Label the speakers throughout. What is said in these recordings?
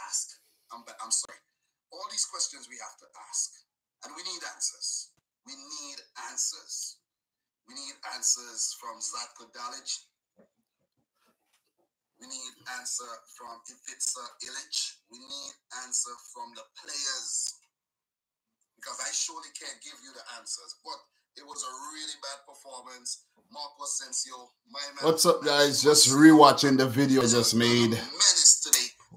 Speaker 1: ask. I'm sorry. All these questions we have to ask. And we need answers. We need answers. We need answers from Zlatko Dalic. We need answer from Ivica Illich. We need answer from the players. Because I surely can't give you the answers. But it was a really bad performance. Marco Asensio, my man.
Speaker 2: What's up, guys? Just rewatching the video I just made.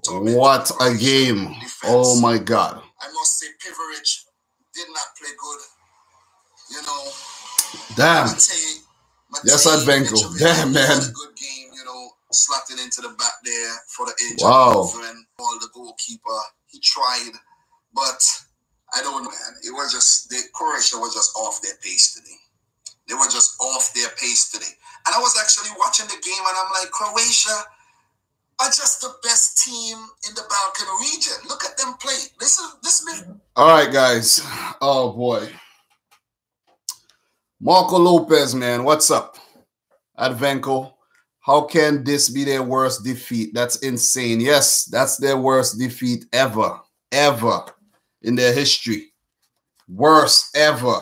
Speaker 2: What a game. Oh my God.
Speaker 1: I must say Pivovic did not play good. You know.
Speaker 2: Damn. Yes, Advenko. Damn, man.
Speaker 1: A good game, you know, slotting into the back there for the injury.
Speaker 2: Wow.
Speaker 1: And all the goalkeeper. He tried, but I don't know, man. It was just, Croatia was just off their pace today. They were just off their pace today. And I was actually watching the game and I'm like, Croatia are just the best team in the Balkan region. Look at them play. This is
Speaker 2: all right, guys. Oh boy. Marco Lopez, man. What's up? Advenko. How can this be their worst defeat? That's insane. Yes, that's their worst defeat ever. Ever. In their history. Worst ever.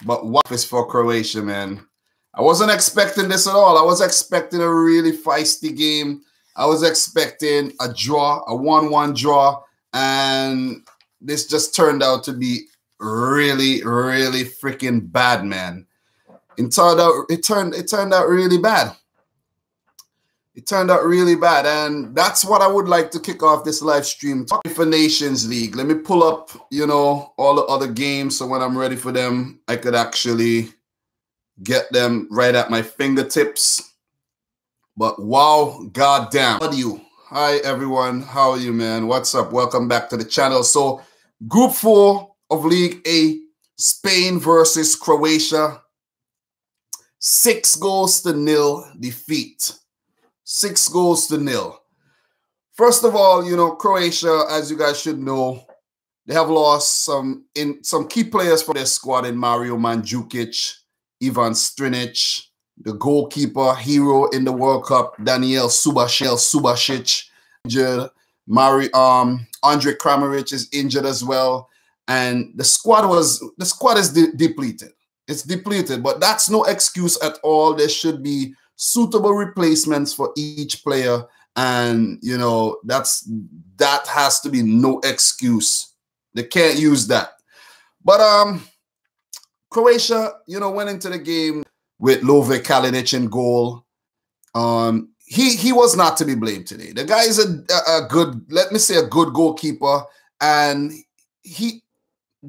Speaker 2: But what is for Croatia, man? I wasn't expecting this at all. I was expecting a really feisty game. I was expecting a draw, a 1-1 draw. And this just turned out to be really, really freaking bad, man. It turned out really bad. It turned out really bad, and that's what I would like to kick off this live stream. Talking for Nations League. Let me pull up, you know, all the other games, so when I'm ready for them, I could actually get them right at my fingertips. But wow, goddamn. How are you? Hi, everyone. How are you, man? What's up? Welcome back to the channel. So, Group 4 of League A, Spain versus Croatia. 6-0 defeat. 6-0. First of all, you know, Croatia, as you guys should know, they have lost some key players for their squad in Mario Mandzukic, Ivan Strinic, the goalkeeper, hero in the World Cup, Daniel Subasic, injured. Andre Kramaric is injured as well, and the squad is depleted. It's depleted, but that's no excuse at all. There should be suitable replacements for each player, and you know that has to be no excuse. They can't use that. But Croatia, you know, went into the game with Love Kalinic in goal. He was not to be blamed today. The guy is a good, let me say, a good goalkeeper, and he,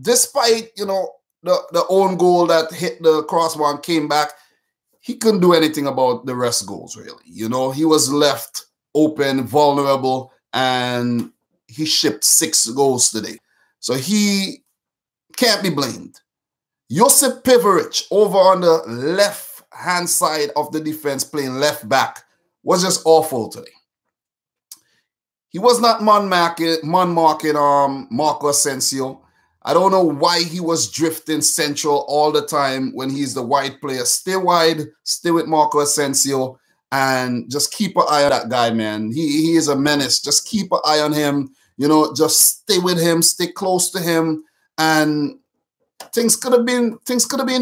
Speaker 2: despite, you know, the own goal that hit the crossbar and came back, he couldn't do anything about the rest goals, really. You know, he was left open, vulnerable, and he shipped 6 goals today. So he can't be blamed. Josip Pivovic over on the left-hand side of the defense playing left back was just awful today. He was not man-marking Marco Asensio. I don't know why he was drifting central all the time when he's the wide player. Stay wide, stay with Marco Asensio, and just keep an eye on that guy, man. He is a menace. Just keep an eye on him. You know, just stay with him, stay close to him, and things could have been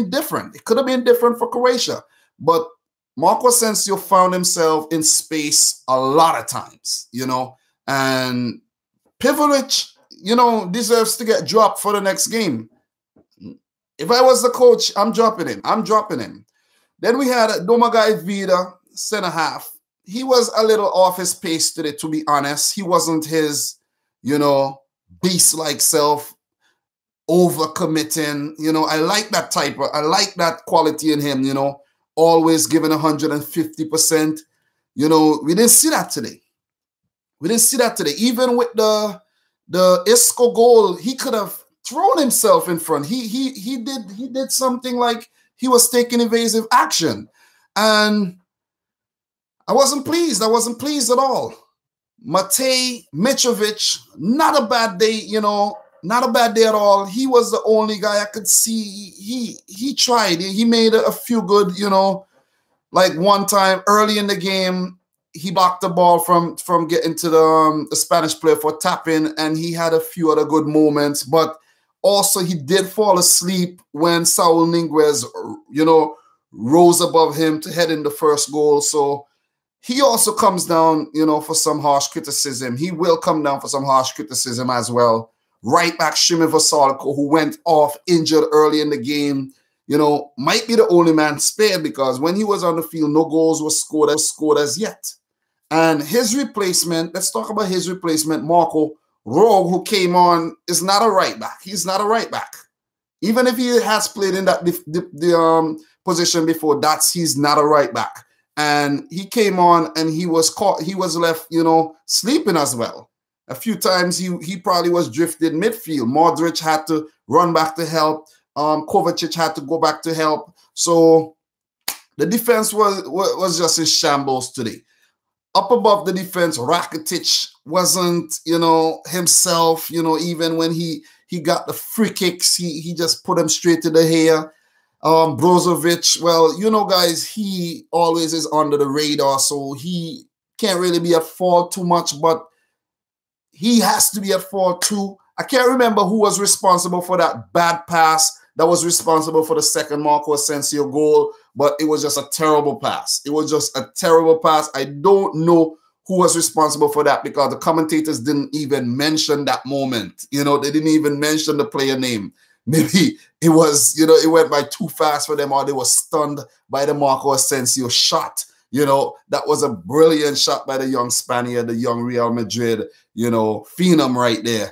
Speaker 2: different. It could have been different for Croatia, but Marco Asensio found himself in space a lot of times, you know, and Pivovic, you know, deserves to get dropped for the next game. If I was the coach, I'm dropping him. I'm dropping him. Then we had Domagoj Vida, center half. He was a little off his pace today, to be honest. He wasn't his, you know, beast-like self, overcommitting. You know, I like that I like that quality in him, you know, always giving 150%. You know, we didn't see that today. We didn't see that today. Even with the Isco goal, he could have thrown himself in front. He did something like he was taking evasive action. And I wasn't pleased. I wasn't pleased at all. Matej Mitrovic, not a bad day, you know, not a bad day at all. He was the only guy I could see. He tried. He made a few good, you know, like one time early in the game, he blocked the ball from getting to the Spanish player for tapping, and he had a few other good moments. But also he did fall asleep when Saul Niguez, you know, rose above him to head in the first goal. So he also comes down, you know, for some harsh criticism. He will come down for some harsh criticism as well. Right back Shimmy Vasalko, who went off injured early in the game, you know, might be the only man spared, because when he was on the field, no goals were scored as yet. And his replacement, let's talk about his replacement, Marco Rogue, who came on, is not a right back. He's not a right back. Even if he has played in that position before, he's not a right back. And he came on and he was left, you know, sleeping as well. A few times he probably was drifted midfield. Modric had to run back to help. Kovacic had to go back to help. So the defense was just in shambles today. Up above the defense, Rakitic wasn't, you know, himself. You know, even when he got the free kicks, he just put them straight to the hair. Brozovic, well, you know, guys, he always is under the radar, so he can't really be at fault too much, but he has to be at fault too. I can't remember who was responsible for that bad pass that was responsible for the second Marco Asensio goal, but it was just a terrible pass. It was just a terrible pass. I don't know who was responsible for that, because the commentators didn't even mention that moment. You know, they didn't even mention the player name. Maybe it was, you know, it went by too fast for them, or they were stunned by the Marco Asensio shot. You know, that was a brilliant shot by the young Spaniard, the young Real Madrid, you know, phenom right there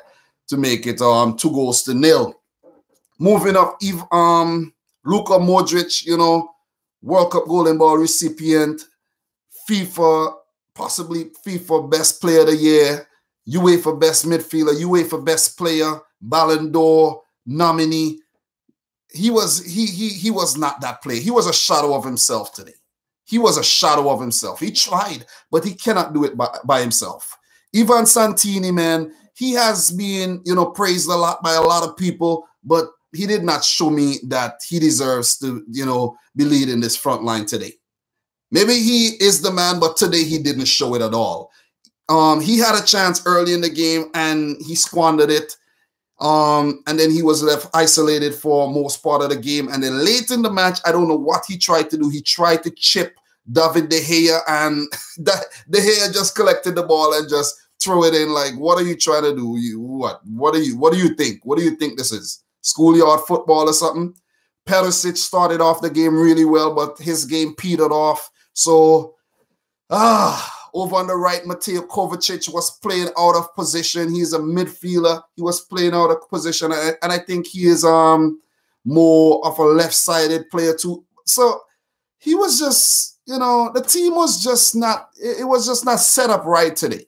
Speaker 2: to make it 2-0. Moving up, Luka Modric, you know, World Cup Golden Ball recipient, possibly FIFA Best Player of the Year, UEFA Best Midfielder, UEFA Best Player, Ballon d'Or nominee. He was not that player. He was a shadow of himself today. He was a shadow of himself. He tried, but he cannot do it by himself. Ivan Santini, man, he has been, you know, praised a lot by a lot of people, but he did not show me that he deserves to, you know, be leading this front line today. Maybe he is the man, but today he didn't show it at all. He had a chance early in the game and he squandered it. And then he was left isolated for most part of the game. And then late in the match, I don't know what he tried to do. He tried to chip David De Gea, and De Gea just collected the ball and just threw it in. Like, what are you trying to do? What do you think? What do you think this is? Schoolyard football or something? Perisic started off the game really well, but his game petered off. So, over on the right, Mateo Kovacic was playing out of position. He's a midfielder. He was playing out of position, and I think he is more of a left-sided player too. So he was just, you know, the team was just not, it was just not set up right today.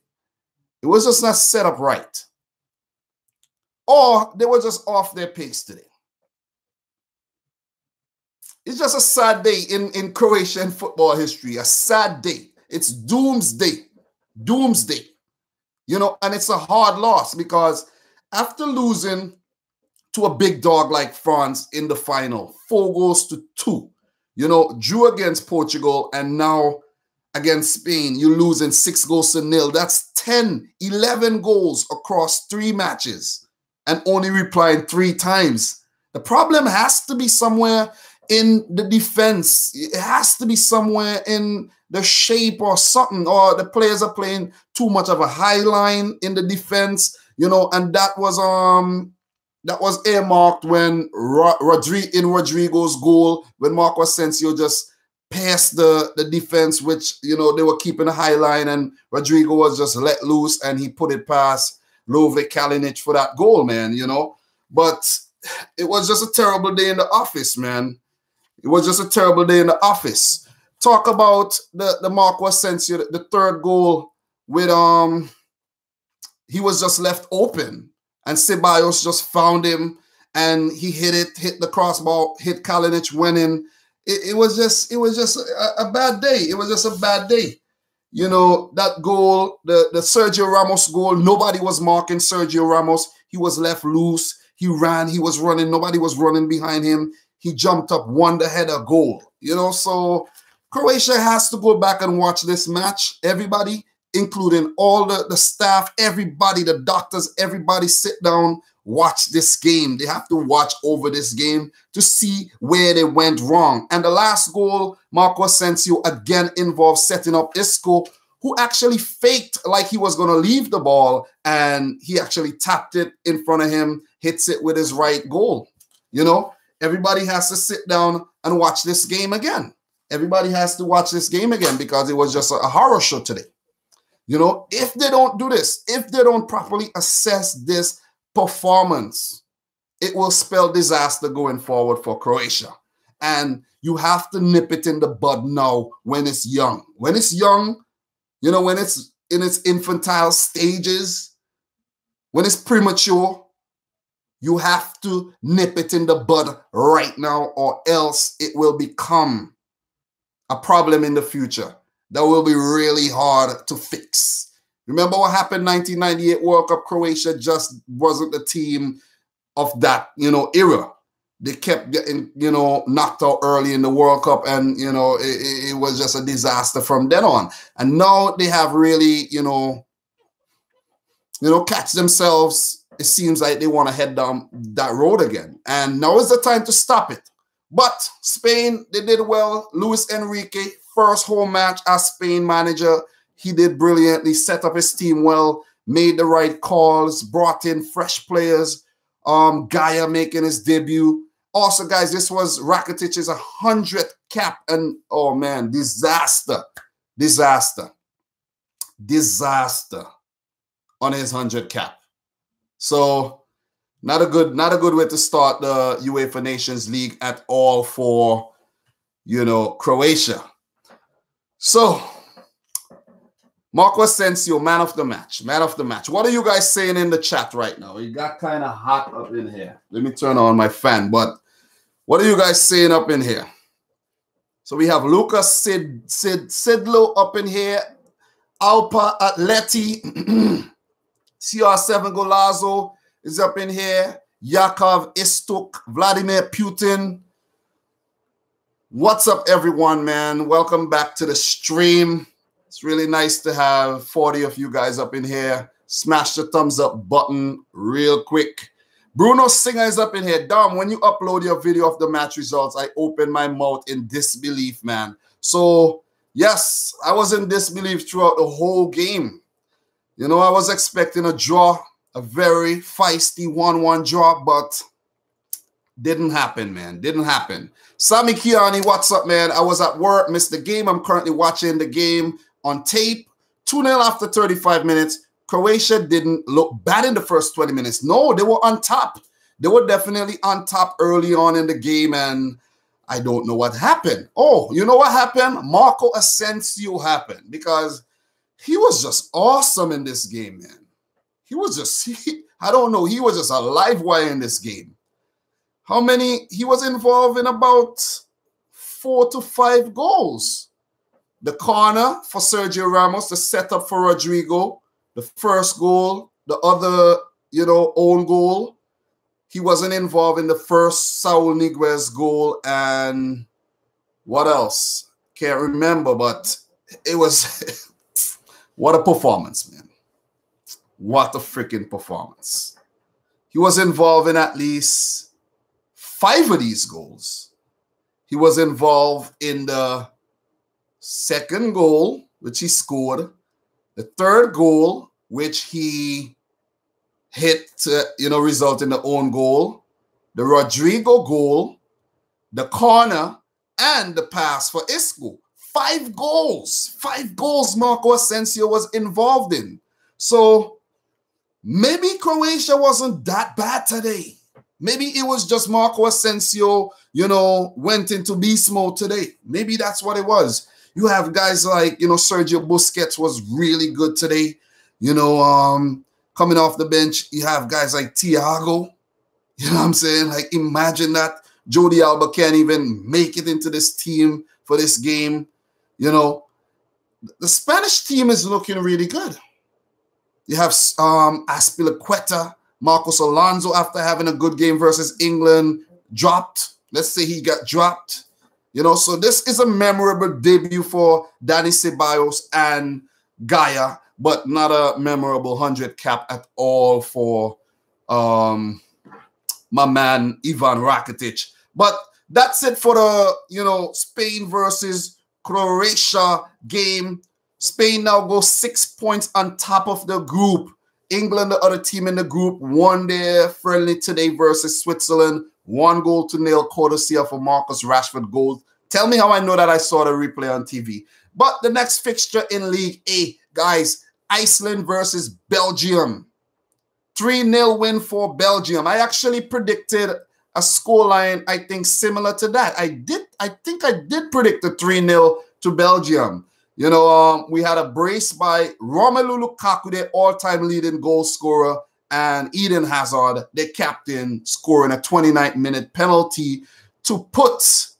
Speaker 2: It was just not set up right. Or they were just off their pace today. It's just a sad day in Croatian football history, a sad day. It's doomsday, doomsday, you know, and it's a hard loss, because after losing to a big dog like France in the final, 4-2, you know, drew against Portugal, and now against Spain, you're losing 6-0. That's 11 goals across 3 matches and only replying 3 times. The problem has to be somewhere in the defense. It has to be somewhere in the shape or something, or the players are playing too much of a high line in the defense, you know, and that was earmarked when Rodrigo's goal, when Marco Asensio just passed the defense, which, you know, they were keeping a high line, and Rodrigo was just let loose and he put it past Lovre Kalinic for that goal, man, you know. But it was just a terrible day in the office, man. It was just a terrible day in the office. Talk about the Marco Asensio, the third goal with he was just left open, and Ceballos just found him and he hit the crossbar, hit Kalinic, went in. It was just a bad day. It was just a bad day. You know, that goal, the Sergio Ramos goal, nobody was marking Sergio Ramos. He was left loose. He ran, he was running, nobody was running behind him. He jumped up, won the header, goal. You know, so Croatia has to go back and watch this match. Everybody, including all the staff, everybody, the doctors, everybody sit down, watch this game. They have to watch over this game to see where they went wrong. And the last goal, Marco Asensio again involved setting up Isco, who actually faked like he was going to leave the ball, and he actually tapped it in front of him, hits it with his right goal. You know, everybody has to sit down and watch this game again. Everybody has to watch this game again because it was just a horror show today. You know, if they don't do this, if they don't properly assess this performance, it will spell disaster going forward for Croatia. And you have to nip it in the bud now when it's young. When it's young, you know, when it's in its infantile stages, when it's premature, you have to nip it in the bud right now, or else it will become a problem in the future that will be really hard to fix. Remember what happened 1998 World Cup? Croatia just wasn't the team of that, you know, era. They kept getting, you know, knocked out early in the World Cup, and, you know, it was just a disaster from then on. And now they have really, you know, catch themselves. It seems like they want to head down that road again. And now is the time to stop it. But Spain, they did well. Luis Enrique, first home match as Spain manager. He did brilliantly, set up his team well, made the right calls, brought in fresh players. Gaia making his debut. Also, guys, this was Rakitic's 100th cap, and oh man, disaster on his 100th cap. So not a good way to start the UEFA Nations League at all for, you know, Croatia. So Marco Asensio, man of the match. What are you guys saying in the chat right now? It got kind of hot up in here. Let me turn on my fan. But what are you guys saying up in here? So we have Lucas Sidlow up in here. Alpa Atleti. CR7 Golazo is up in here. Yakov Istuk. Vladimir Putin. What's up, everyone, man? Welcome back to the stream. It's really nice to have 40 of you guys up in here. Smash the thumbs up button real quick. Bruno Singer is up in here. Dom, when you upload your video of the match results, I open my mouth in disbelief, man. So, yes, I was in disbelief throughout the whole game. You know, I was expecting a draw, a very feisty 1-1 draw, but didn't happen, man. Didn't happen. Sami Kiani, what's up, man? I was at work, missed the game. I'm currently watching the game on tape. 2-0 after 35 minutes. Croatia didn't look bad in the first 20 minutes. No, they were on top. They were definitely on top early on in the game, and I don't know what happened. Oh, you know what happened? Marco Asensio happened, because he was just awesome in this game, man. He was just, I don't know, he was just a live wire in this game. How many? He was involved in about 4 to 5 goals. The corner for Sergio Ramos, the setup for Rodrigo, the first goal, the other, you know, own goal. He wasn't involved in the first Saul Niguez goal, and what else? Can't remember, but it was what a performance, man. What a freaking performance. He was involved in at least 5 of these goals. He was involved in the second goal, which he scored, the third goal, which he hit to, you know, result in the own goal, the Rodrigo goal, the corner, and the pass for Isco. 5 goals. 5 goals Marco Asensio was involved in. So maybe Croatia wasn't that bad today. Maybe it was just Marco Asensio, you know, went into beast mode today. Maybe that's what it was. You have guys like, you know, Sergio Busquets was really good today. You know, coming off the bench, you have guys like Thiago. You know what I'm saying? Like, imagine that. Jordi Alba can't even make it into this team for this game. You know, the Spanish team is looking really good. You have Azpilicueta, Marcos Alonso, after having a good game versus England, dropped. Let's say he got dropped. You know, so this is a memorable debut for Dani Ceballos and Gaia, but not a memorable 100 cap at all for my man Ivan Rakitic. But that's it for the, you know, Spain versus Croatia game. Spain now goes 6 points on top of the group. England, the other team in the group, won their friendly today versus Switzerland. 1-0 courtesy of a Marcus Rashford goal. Tell me how I know that. I saw the replay on TV. But the next fixture in League A, guys, Iceland versus Belgium. 3-0 win for Belgium. I actually predicted a scoreline, I think, similar to that. I think I did predict a 3-0 to Belgium. You know, we had a brace by Romelu Lukaku, their all-time leading goal scorer, and Eden Hazard, their captain, scoring a 29th-minute penalty to put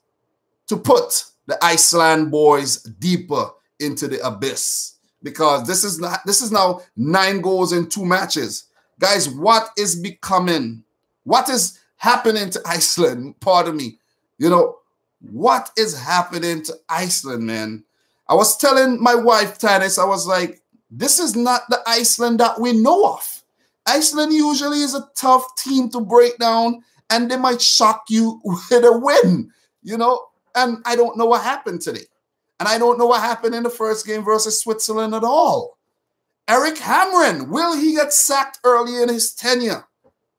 Speaker 2: the Iceland boys deeper into the abyss. Because this is now 9 goals in 2 matches. Guys, what is happening to Iceland? Pardon me. You know, what is happening to Iceland, man? I was telling my wife, Tannis, I was like, this is not the Iceland that we know of. Iceland usually is a tough team to break down, and they might shock you with a win, you know? And I don't know what happened today. And I don't know what happened in the first game versus Switzerland at all. Eric Hamren, will he get sacked early in his tenure?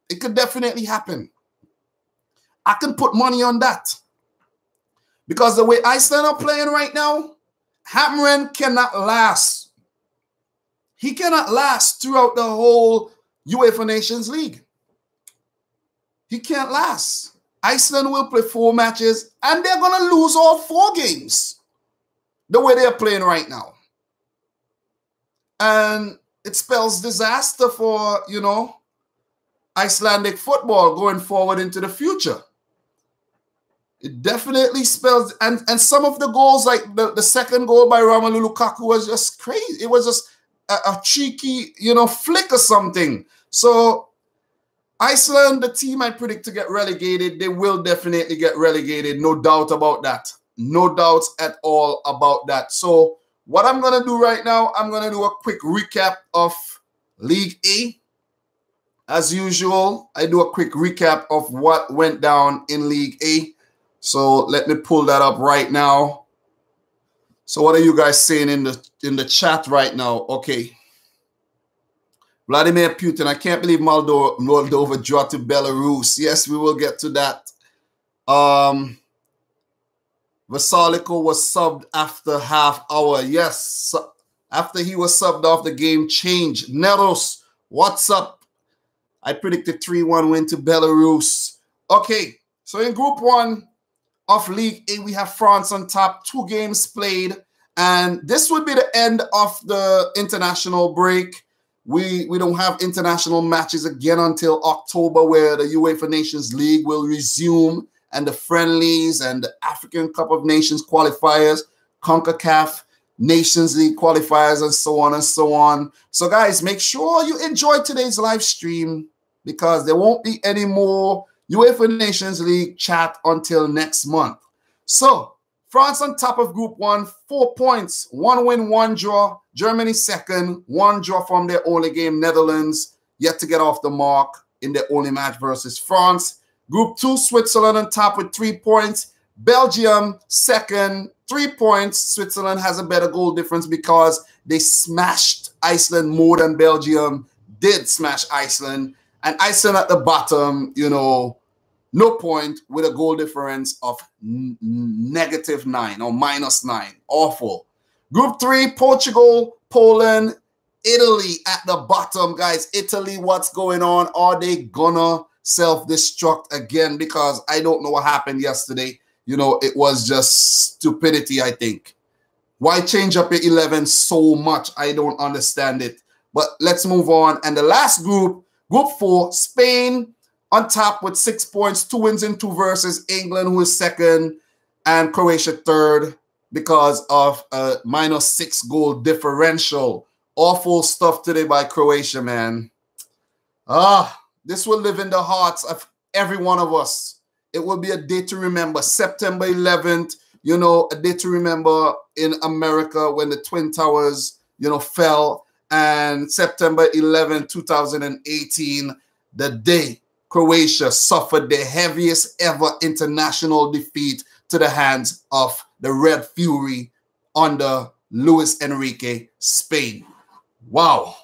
Speaker 2: It could definitely happen. I can put money on that. Because the way Iceland are playing right now, Hamren cannot last. He cannot last throughout the whole UEFA Nations League. He can't last. Iceland will play 4 matches and they're going to lose all 4 games the way they're playing right now. And it spells disaster for, you know, Icelandic football going forward into the future. It definitely spells, and some of the goals, like the second goal by Romelu Lukaku, was just crazy. It was just a cheeky, you know, flick or something. So Iceland, the team I predict to get relegated, they will definitely get relegated. No doubt about that. No doubts at all about that. So what I'm going to do right now, I'm going to do a quick recap of League A. As usual, I do a quick recap of what went down in League A. So let me pull that up right now. So what are you guys saying in the chat right now? Okay. Vladimir Putin, I can't believe Moldova draw to Belarus. Yes, we will get to that. Vasalico was subbed after half hour. Yes, after he was subbed off, the game changed. Neros, what's up? I predicted 3-1 win to Belarus. Okay, so in Group 1 of League A, we have France on top, 2 games played, and this would be the end of the international break. We don't have international matches again until October, where the UEFA Nations League will resume, and the friendlies and the African Cup of Nations qualifiers, CONCACAF Nations League qualifiers, and so on and so on. So guys, make sure you enjoy today's live stream, because there won't be any more UEFA Nations League chat until next month. So, France on top of Group 1, 4 points, 1 win, 1 draw. Germany second, 1 draw from their only game. Netherlands yet to get off the mark in their only match versus France. Group 2, Switzerland on top with 3 points. Belgium second, 3 points. Switzerland has a better goal difference because they smashed Iceland more than Belgium did smash Iceland. And Iceland at the bottom, you know, no point with a goal difference of -9 or -9. Awful. Group 3, Portugal, Poland, Italy at the bottom. Guys, Italy, what's going on? Are they gonna self-destruct again? Because I don't know what happened yesterday. You know, it was just stupidity, I think. Why change up your 11 so much? I don't understand it. But let's move on. And the last group, Group 4, Spain on top with 6 points, 2 wins and 2 versus England, who is second, and Croatia third because of a -6 goal differential. Awful stuff today by Croatia, man. This will live in the hearts of every one of us. It will be a day to remember. September 11th, you know, a day to remember in America when the Twin Towers, you know, fell. And September 11, 2018, the day Croatia suffered the heaviest ever international defeat to the hands of the Red Fury under Luis Enrique, Spain. Wow.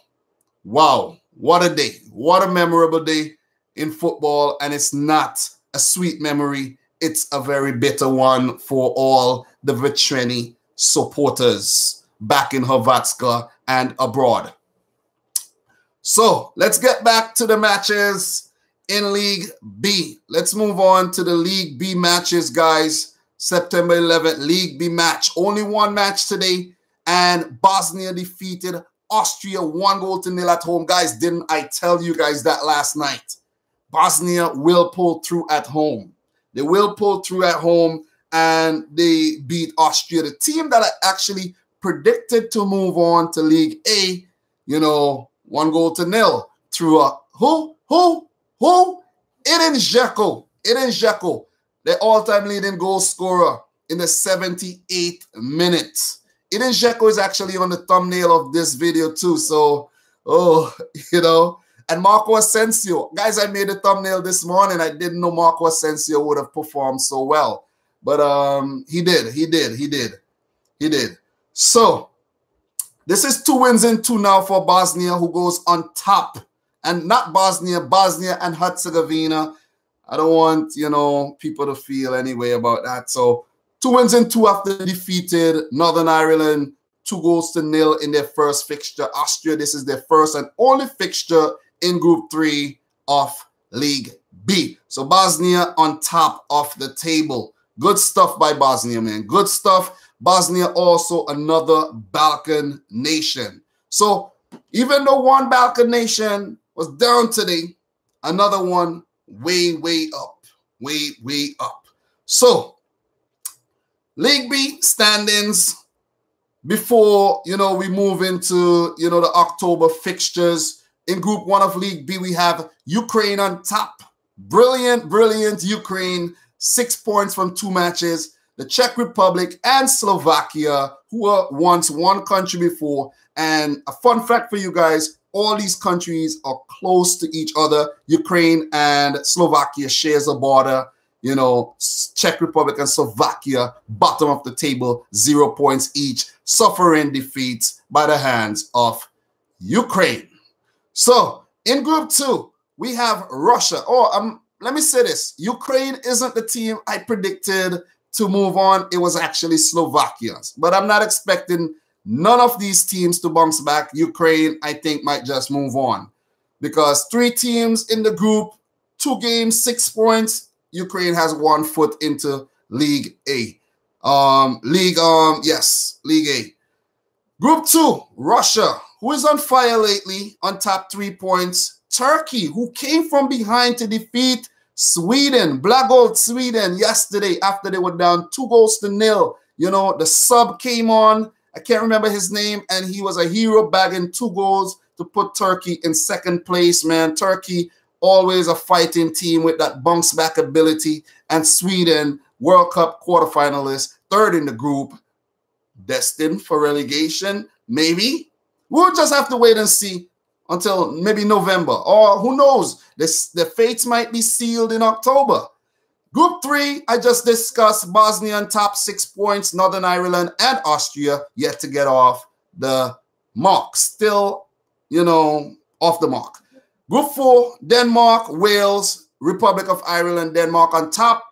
Speaker 2: Wow. What a day. What a memorable day in football. And it's not a sweet memory. It's a very bitter one for all the Vetreni supporters back in Hrvatska and abroad. So let's get back to the matches in League B. Let's move on to the League B matches, guys. September 11th, League B match. Only one match today. And Bosnia defeated Austria 1-0 at home. Guys, didn't I tell you guys that last night? Bosnia will pull through at home. They will pull through at home, and they beat Austria, the team that I actually predicted to move on to League A, you know, 1-0 through a who? Edin Dzeko. Edin Dzeko, the all-time leading goal scorer in the 78th minute. Edin Dzeko is actually on the thumbnail of this video too. So, you know, and Marco Asensio. Guys, I made a thumbnail this morning. I didn't know Marco Asensio would have performed so well. But he did. So, this is 2 wins in 2 now for Bosnia, who goes on top. And not Bosnia, Bosnia and Herzegovina. I don't want, you know, people to feel any way about that. So, 2 wins in 2 after they defeated Northern Ireland 2-0 in their first fixture. Austria, this is their first and only fixture in Group 3 of League B. So Bosnia on top of the table. Good stuff by Bosnia, man. Good stuff. Bosnia also another Balkan nation. So even though one Balkan nation was down today, another one way up. Way up. So League B standings before, you know, we move into, you know, the October fixtures. In Group 1 of League B, we have Ukraine on top. Brilliant Ukraine. 6 points from 2 matches. The Czech Republic and Slovakia, who were once one country before. And a fun fact for you guys, all these countries are close to each other. Ukraine and Slovakia shares a border. You know, Czech Republic and Slovakia, bottom of the table, 0 points each, suffering defeats by the hands of Ukraine. So, in Group 2, we have Russia. Let me say this. Ukraine isn't the team I predicted to move on. It was actually Slovakia. But I'm not expecting none of these teams to bounce back. Ukraine, I think, might just move on. Because 3 teams in the group, 2 games, 6 points. Ukraine has 1 foot into League A. League A. Group 2, Russia, who is on fire lately, on top 3 points. Turkey, who came from behind to defeat Sweden, Black Gold Sweden, yesterday after they were down 2-0. You know, the sub came on. I can't remember his name, and he was a hero, bagging 2 goals to put Turkey in 2nd place, man. Turkey, always a fighting team with that bounce back ability. And Sweden, World Cup quarterfinalists, 3rd in the group, destined for relegation, maybe. We'll just have to wait and see until maybe November. Or who knows? The fates might be sealed in October. Group 3, I just discussed. Bosnia on top, 6 points. Northern Ireland and Austria yet to get off the mark. Still, you know, off the mark. Group 4, Denmark, Wales, Republic of Ireland, Denmark on top.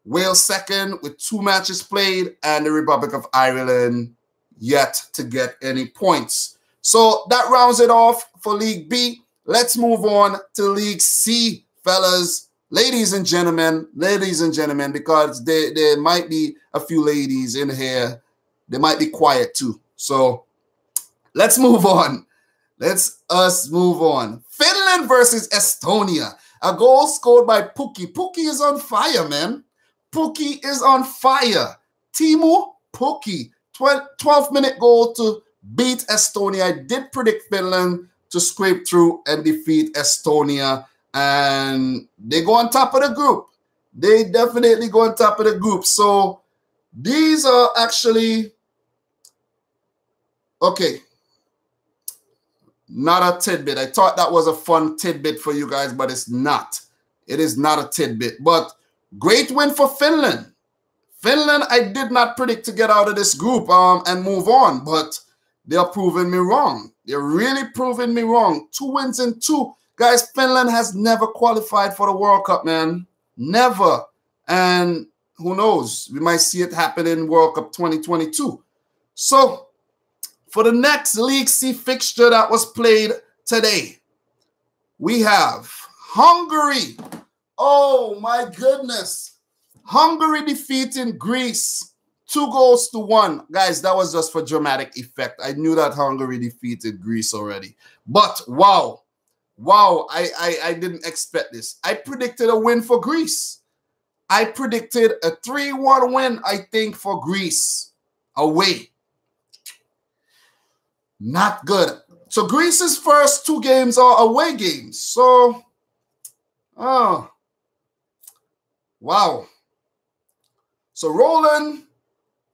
Speaker 2: Wales 2nd with 2 matches played, and the Republic of Ireland yet to get any points. So that rounds it off for League B. Let's move on to League C, fellas. Ladies and gentlemen, because there might be a few ladies in here. They might be quiet too. So let's move on. Let's move on. Finland versus Estonia. A goal scored by Pukki. Pukki is on fire, man. Pukki is on fire. Teemu Pukki. 12-minute goal to beat Estonia. I did predict Finland to scrape through and defeat Estonia. And they go on top of the group. They definitely go on top of the group. So These are actually, okay, not a tidbit. I thought that was a fun tidbit for you guys, but it's not. It is not a tidbit. But great win for Finland. Finland, I did not predict to get out of this group and move on, but they are proving me wrong. They're really proving me wrong. 2 wins in 2. Guys, Finland has never qualified for the World Cup, man. Never. And who knows? We might see it happen in World Cup 2022. So, for the next League C fixture that was played today, we have Hungary. Oh, my goodness. Hungary defeating Greece 2-1. Guys, that was just for dramatic effect. I knew that Hungary defeated Greece already. But wow. Wow, I didn't expect this. I predicted a win for Greece. I predicted a 3-1 win, I think, for Greece. Away. Not good. So Greece's first 2 games are away games. So, oh. Wow. So Roland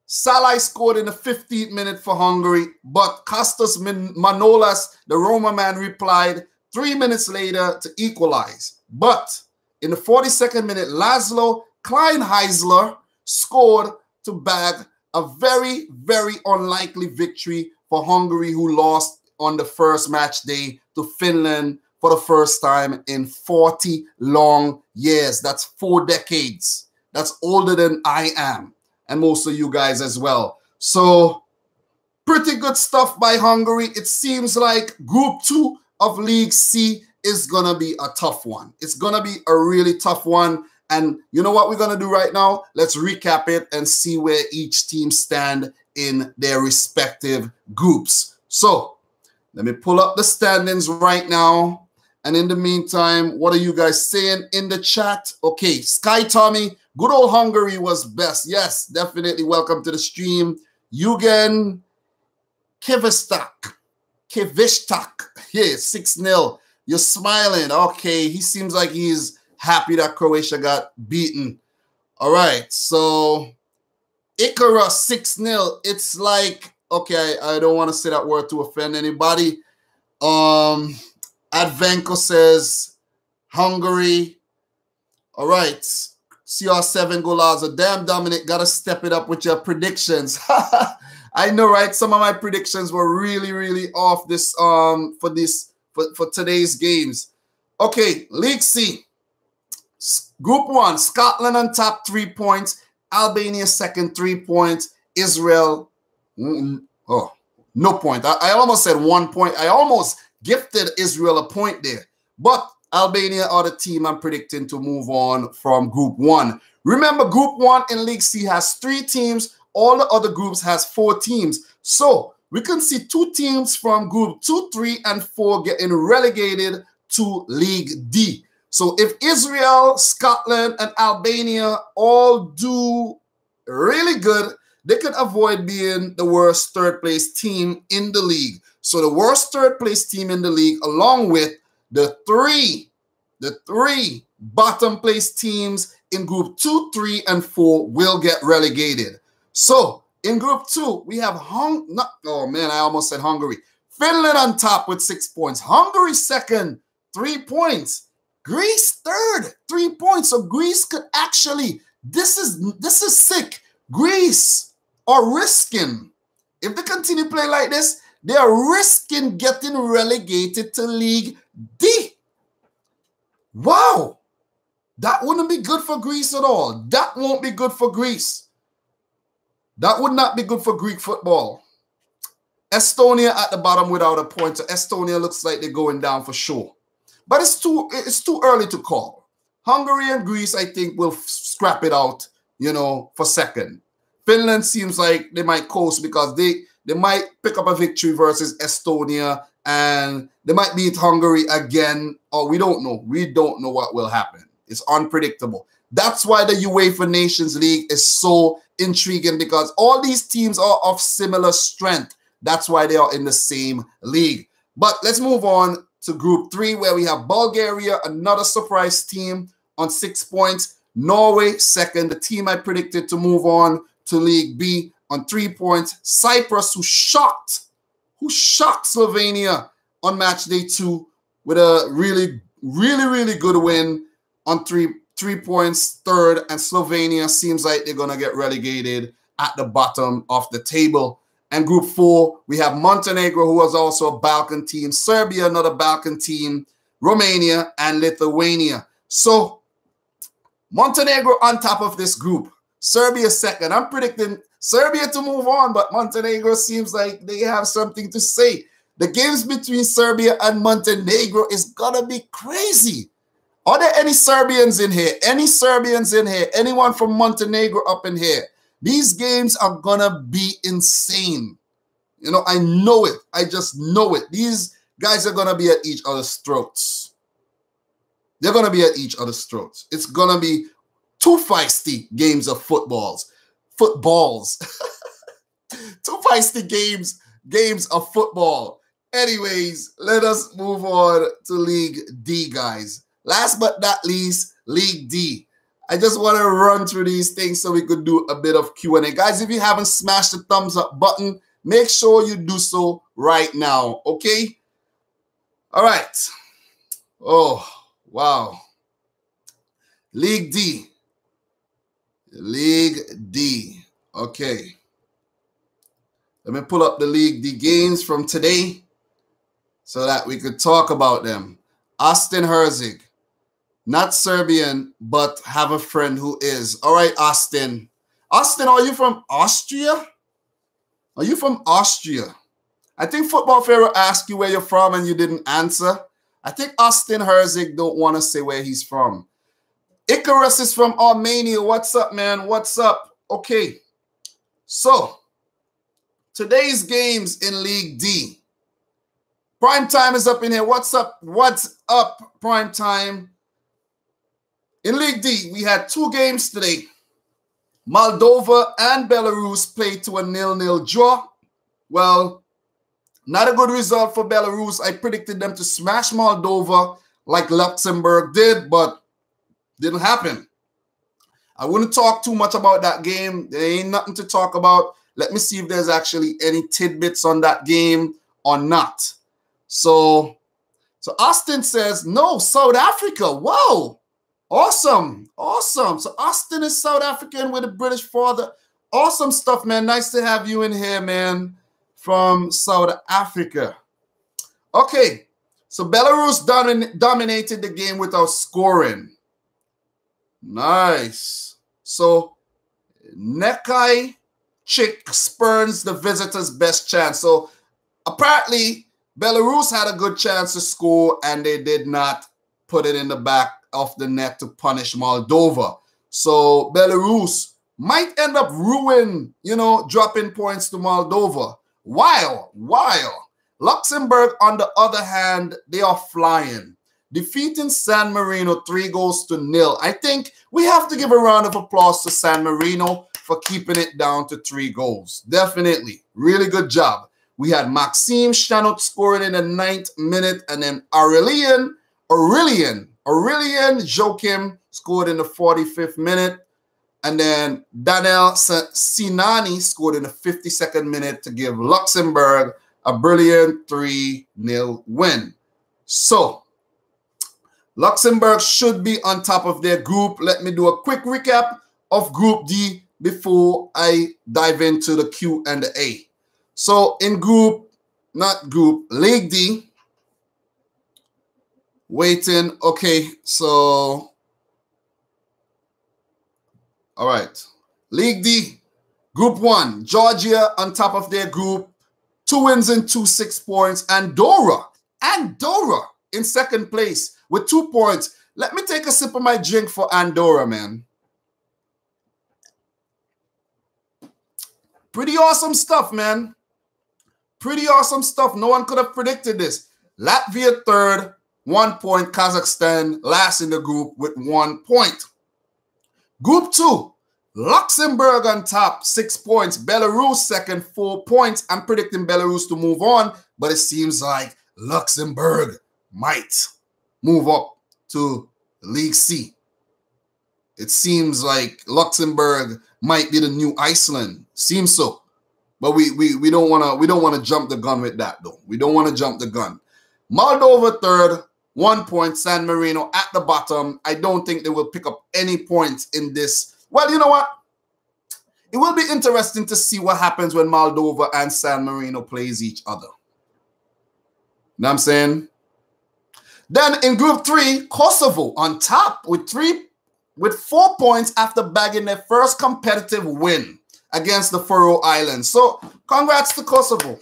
Speaker 2: Salai scored in the 15th minute for Hungary, but Kostas Manolas, the Roma man, replied 3 minutes later to equalize. But in the 42nd minute, Laszlo Kleinheisler scored to bag a very, very unlikely victory for Hungary, who lost on the first match day to Finland for the first time in 40 long years. That's 4 decades. That's older than I am, and most of you guys as well. So, pretty good stuff by Hungary. It seems like Group 2 of League C is going to be a tough one. It's going to be a really tough one. And you know what we're going to do right now? Let's recap it and see where each team stand in their respective groups. So, let me pull up the standings right now. And in the meantime, what are you guys saying in the chat? Okay, Sky Tommy, good old Hungary was best. Yes, definitely. Welcome to the stream. Eugen Kivishtak. Yeah, 6-0. You're smiling. Okay, he seems like he's happy that Croatia got beaten. All right, so Icarus 6-0. It's like, okay, I don't want to say that word to offend anybody. Advenko says Hungary. All right. CR7 Golazo. Damn, Dominic, got to step it up with your predictions. I know, right? Some of my predictions were really, really off this for today's games. Okay, League C. Group 1, Scotland on top, 3 points. Albania second, 3 points. Israel, oh, no point. I almost said 1 point. I almost gifted Israel a point there. But Albania are the team I'm predicting to move on from Group 1. Remember, Group 1 in League C has 3 teams. All the other groups has 4 teams. So we can see 2 teams from Group 2, 3, and 4 getting relegated to League D. So if Israel, Scotland, and Albania all do really good, they could avoid being the worst third-place team in the league. So the worst third-place team in the league, along with the three bottom-place teams in Group 2, 3, and 4 will get relegated. So in Group 2, we have oh man, I almost said Hungary. Finland on top with 6 points. Hungary second, 3 points. Greece third, 3 points. So Greece could actually, this is sick. Greece are risking, if they continue playing like this, they are risking getting relegated to League D. Wow. That wouldn't be good for Greece at all. That won't be good for Greece. That would not be good for Greek football. Estonia at the bottom without a point. So Estonia looks like they're going down for sure. But it's too early to call. Hungary and Greece, I think, will scrap it out, you know, for second. Finland seems like they might coast because they might pick up a victory versus Estonia and they might beat Hungary again. Or we don't know. We don't know what will happen. It's unpredictable. That's why the UEFA Nations League is so intriguing, because all these teams are of similar strength. That's why they are in the same league. But let's move on to Group 3, where we have Bulgaria, another surprise team on 6 points. Norway second, the team I predicted to move on to League B on 3 points. Cyprus, who shocked Slovenia on match day 2 with a really good win on 3 points, third, and Slovenia seems like they're going to get relegated at the bottom of the table. And Group 4, we have Montenegro, who was also a Balkan team, Serbia, another Balkan team, Romania, and Lithuania. So Montenegro on top of this group, Serbia second. I'm predicting Serbia to move on, but Montenegro seems like they have something to say. The games between Serbia and Montenegro is going to be crazy. Are there any Serbians in here? Any Serbians in here? Anyone from Montenegro up in here? These games are going to be insane. You know, I know it. I just know it. These guys are going to be at each other's throats. They're going to be at each other's throats. It's going to be 2 feisty games of footballs. 2 feisty games of football. Anyways, let us move on to League D, guys. Last but not least, League D. I just want to run through these things so we could do a bit of Q&A. Guys, if you haven't smashed the thumbs up button, make sure you do so right now, okay? All right. Oh, wow. League D. League D. Okay. Let me pull up the League D games from today so that we could talk about them. Austin Herzig. Not Serbian, but have a friend who is. All right, Austin. Austin, are you from Austria? Are you from Austria? I think Football Pharaoh asked you where you're from and you didn't answer. I think Austin Herzig don't want to say where he's from. Icarus is from Armenia. What's up, man? What's up? Okay. So, today's games in League D. Prime time is up in here. What's up? What's up, Prime time? In League D, we had 2 games today. Moldova and Belarus played to a 0-0 draw. Well, not a good result for Belarus. I predicted them to smash Moldova like Luxembourg did, but didn't happen. I wouldn't talk too much about that game. There ain't nothing to talk about. Let me see if there's actually any tidbits on that game or not. So Austin says, no, South Africa. Whoa. Awesome. Awesome. So Austin is South African with a British father. Awesome stuff, man. Nice to have you in here, man, from South Africa. Okay. So Belarus dominated the game without scoring. Nice. So Nekai Chick spurns the visitors' best chance. So apparently Belarus had a good chance to score and they did not put it in the back of the net to punish Moldova. So Belarus might end up dropping points to Moldova. While Luxembourg, on the other hand, they are flying, defeating San Marino 3-0. I think we have to give a round of applause to San Marino for keeping it down to 3 goals. Definitely. Really good job. We had Maxime Chanot scoring in the 9th minute, and then Aurelien Joachim scored in the 45th minute. And then Daniel Sinani scored in the 52nd minute to give Luxembourg a brilliant 3-0 win. So, Luxembourg should be on top of their group. Let me do a quick recap of Group D before I dive into the Q&A. So, in League D, waiting. Okay, so, all right. League D, Group 1, Georgia on top of their group, 2 wins and 6 points. Andorra in second place with 2 points. Let me take a sip of my drink for Andorra, man. Pretty awesome stuff, man. Pretty awesome stuff. No one could have predicted this. Latvia third, 1 point. Kazakhstan last in the group with 1 point. Group 2, Luxembourg on top, 6 points. Belarus second, 4 points. I'm predicting Belarus to move on, but it seems like Luxembourg might move up to League C. It seems like Luxembourg might be the new Iceland. Seems so. But we don't want to jump the gun with that though. We don't want to jump the gun. Moldova third, 1 point. San Marino at the bottom. I don't think they will pick up any points in this. Well, you know what? It will be interesting to see what happens when Moldova and San Marino plays each other. You know what I'm saying? Then in Group 3, Kosovo on top with 4 points after bagging their first competitive win against the Faroe Islands. So congrats to Kosovo.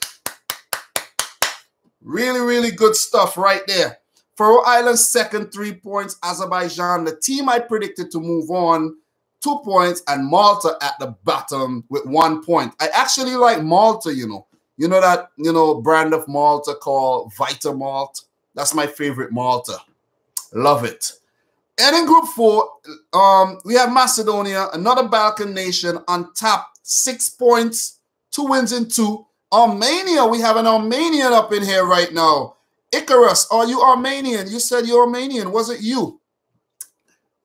Speaker 2: Really, really good stuff right there. Faroe Islands second, 3 points. Azerbaijan, the team I predicted to move on, 2 points. And Malta at the bottom with 1 point. I actually like Malta, you know. You know that, brand of Malta called Vita Malt? That's my favorite Malta. Love it. And in Group 4, we have Macedonia, another Balkan nation, on top, 6 points, 2 wins in 2. Armenia, we have an Armenian up in here right now. Icarus, are you Armenian? You said you're Armenian. Was it you?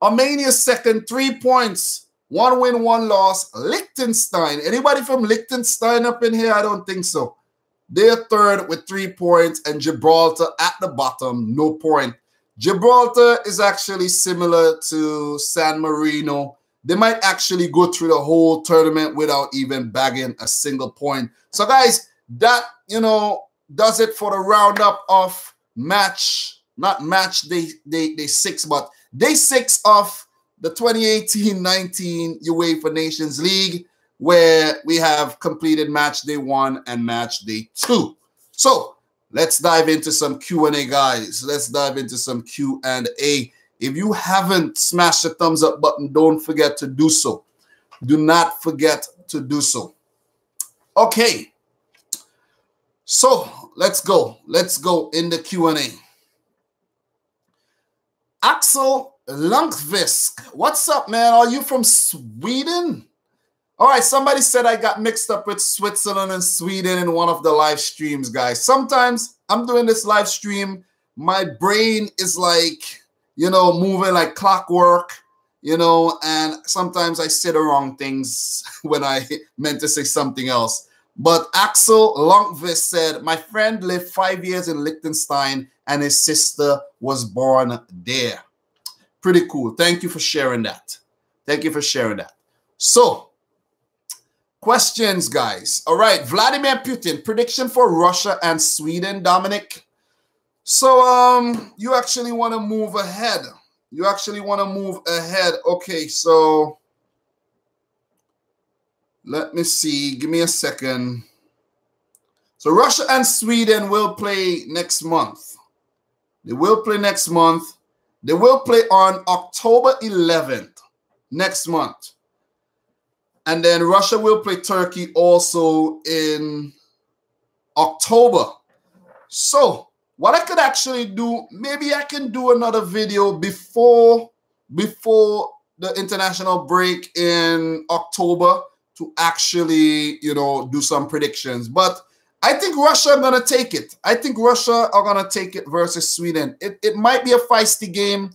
Speaker 2: Armenia second, 3 points, 1 win, 1 loss. Liechtenstein, anybody from Liechtenstein up in here? I don't think so. They're third with 3 points, and Gibraltar at the bottom, no point. Gibraltar is actually similar to San Marino. They might actually go through the whole tournament without even bagging a single point. So, guys, that, does it for the roundup of day 6, but day 6 of the 2018-19 UEFA Nations League, where we have completed match day 1 and match day 2. So let's dive into some Q&A, guys. Let's dive into some Q&A. If you haven't smashed the thumbs up button, don't forget to do so. Do not forget to do so. Okay. So let's go. Let's go in the Q&A. Axel Lundqvist. What's up, man? Are you from Sweden? All right, somebody said I got mixed up with Switzerland and Sweden in one of the live streams, guys. Sometimes I'm doing this live stream, my brain is like, moving like clockwork, and sometimes I say the wrong things when I meant to say something else. But Axel Lundqvist said, my friend lived 5 years in Liechtenstein and his sister was born there. Pretty cool. Thank you for sharing that. Thank you for sharing that. So, questions, guys. All right, Vladimir Putin, prediction for Russia and Sweden, Dominic. So, you actually want to move ahead. You actually want to move ahead. Okay, so let me see. Give me a second. So, Russia and Sweden will play next month. They will play next month. They will play on October 11th next month. And then Russia will play Turkey also in October. So what I could actually do, maybe I can do another video before the international break in October to actually, do some predictions. But I think Russia are going to take it. I think Russia are going to take it versus Sweden. It might be a feisty game,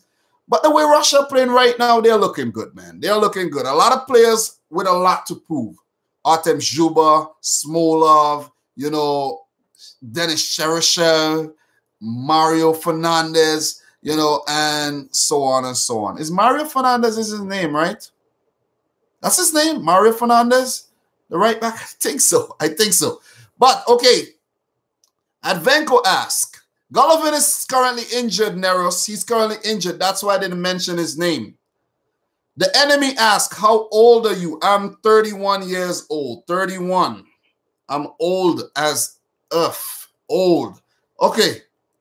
Speaker 2: but the way Russia are playing right now, they're looking good, man. They're looking good. A lot of players with a lot to prove. Artem Zhuba, Smolov, Denis Cheryshev, Mario Fernandez, and so on and so on. Is Mario Fernandez is his name, right? That's his name, Mario Fernandez? The right back? I think so. I think so. But, okay, Advenko asked, Golovin is currently injured, Neros. He's currently injured. That's why I didn't mention his name. The enemy asked, how old are you? I'm 31 years old. 31. I'm old as old. Okay,